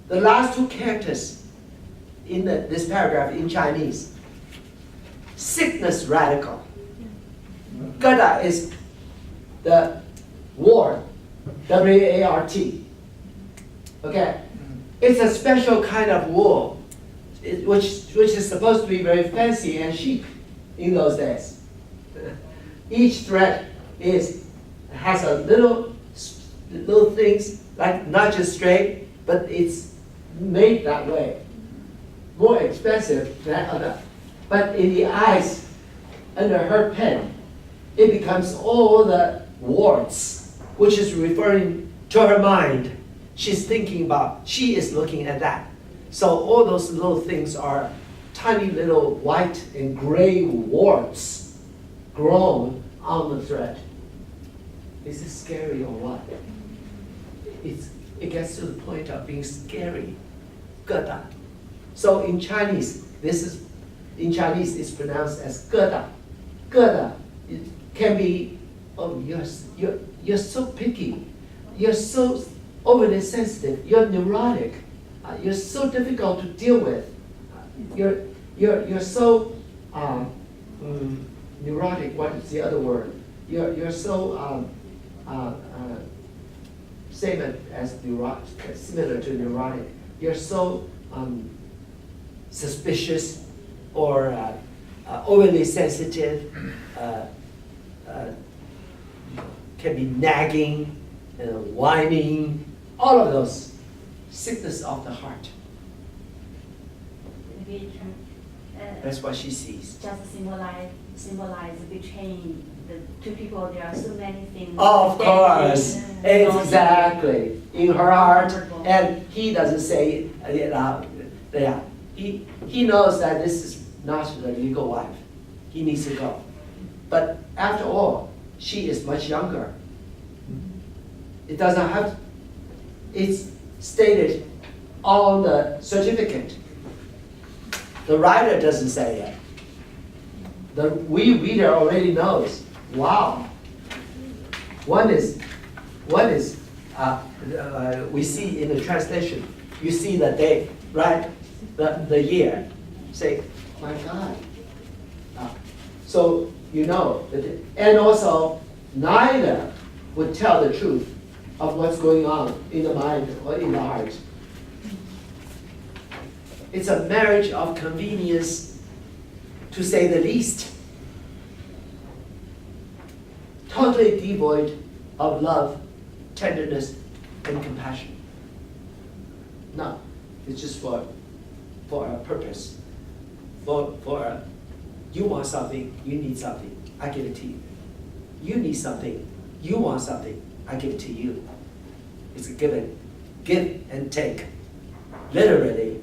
The last two characters in this paragraph in Chinese. Sickness radical. Gada is the wart, W-A-R-T. Okay? It's a special kind of wool, which is supposed to be very fancy and chic in those days. Each thread has a little things, like not just straight, but it's made that way. More expensive than other. But in the eyes, under her pen, it becomes all the warts, which is referring to her mind. She's thinking about, she is looking at that. So all those little things are tiny little white and gray warts grown on the thread. Is it scary or what? It gets to the point of being scary. Geda. So in Chinese, it's pronounced as geda. Geda. It can be, oh, you're so picky. You're so overly sensitive. You're neurotic. You're so difficult to deal with. You're so neurotic. What is the other word? You're so same as neurotic, similar to neurotic. You're so suspicious or overly sensitive. Can be nagging, whining, all of those. Sickness of the heart. Maybe That's what she sees. just symbolize between the two people. There are so many things. Of course, that- exactly. In her heart, and he doesn't say it loud. Yeah, he knows that this is not the legal wife. He needs to go. But after all, she is much younger. It doesn't have. It's stated on the certificate. The writer doesn't say it. The reader already knows. Wow. One is we see in the translation. You see the date, right? The year. Say, my God. So you know that, and also neither would tell the truth of what's going on in the mind or in the heart. It's a marriage of convenience, to say the least. Totally devoid of love, tenderness, and compassion. No, it's just for a purpose. You want something, you need something, I give it to you. You need something, you want something, I give it to you. It's a give and take. Literally,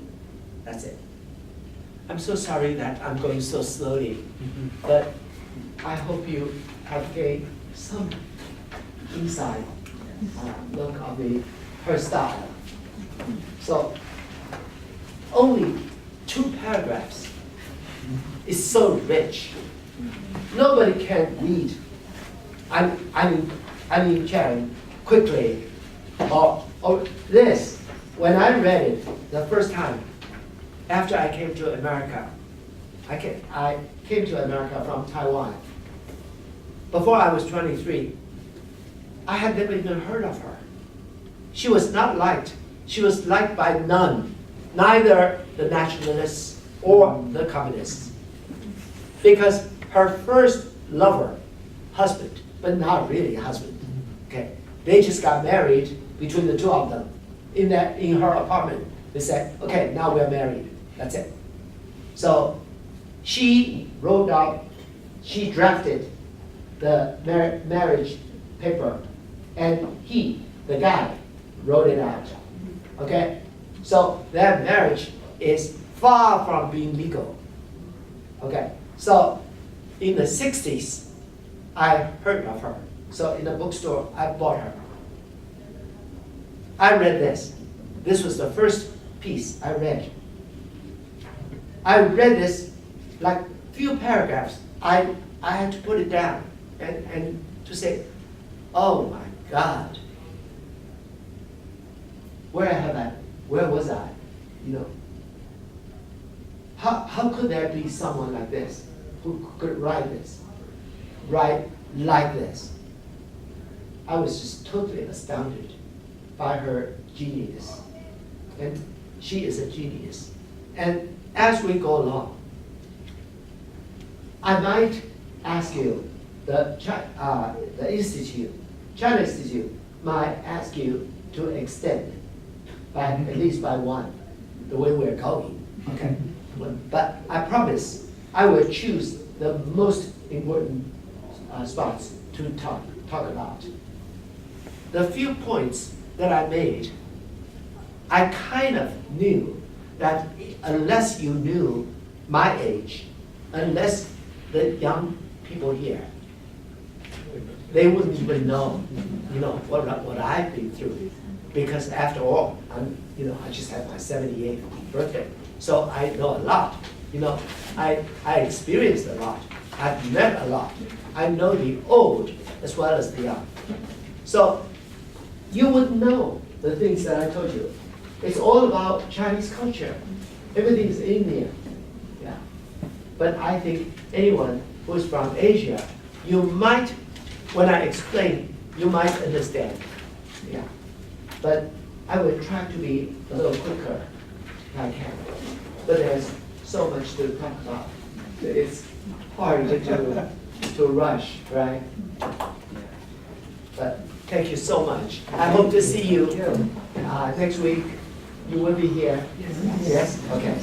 that's it. I'm so sorry that I'm going so slowly, but I hope you have gained some insight look of her style. So, only 2 paragraphs is so rich. Nobody can read Eileen Chang quickly or this. When I read it the first time, after I came to America, I came to America from Taiwan. Before I was 23, I had never even heard of her. She was not liked. She was liked by none, neither the nationalists or the communists. Because her first lover, husband, but not really husband, okay? They just got married between the two of them in her apartment. They said, okay, now we're married. That's it. So she wrote out, she drafted the marriage paper, and he, the guy, wrote it out. Okay? So their marriage is far from being legal. Okay? So in the 60s, I heard of her. So in the bookstore, I bought her. I read this. This was the first piece I read. I read this like few paragraphs. I had to put it down and to say, oh my God, where was I? You know, how could there be someone like this who could write like this? I was just totally astounded by her genius. And she is a genius. And as we go along, I might ask you, the Institute, China Institute, might ask you to extend by at least by one, the way we're going. Okay. But I promise I will choose the most important spots to talk about. The few points that I made, I kind of knew that unless you knew my age, unless the young people here, they wouldn't even know, you know, what I've been through. Because after all, I just had my 78th birthday, so I know a lot. You know, I experienced a lot. I've met a lot. I know the old as well as the young. So you would know the things that I told you. It's all about Chinese culture. Everything's in there. Yeah. But I think anyone who's from Asia, you might, when I explain, you might understand. Yeah. But I will try to be a little quicker if I can. But there's so much to talk about. It's hard to rush, right? But thank you so much. I hope to see you next week. You will be here? Yes? Okay.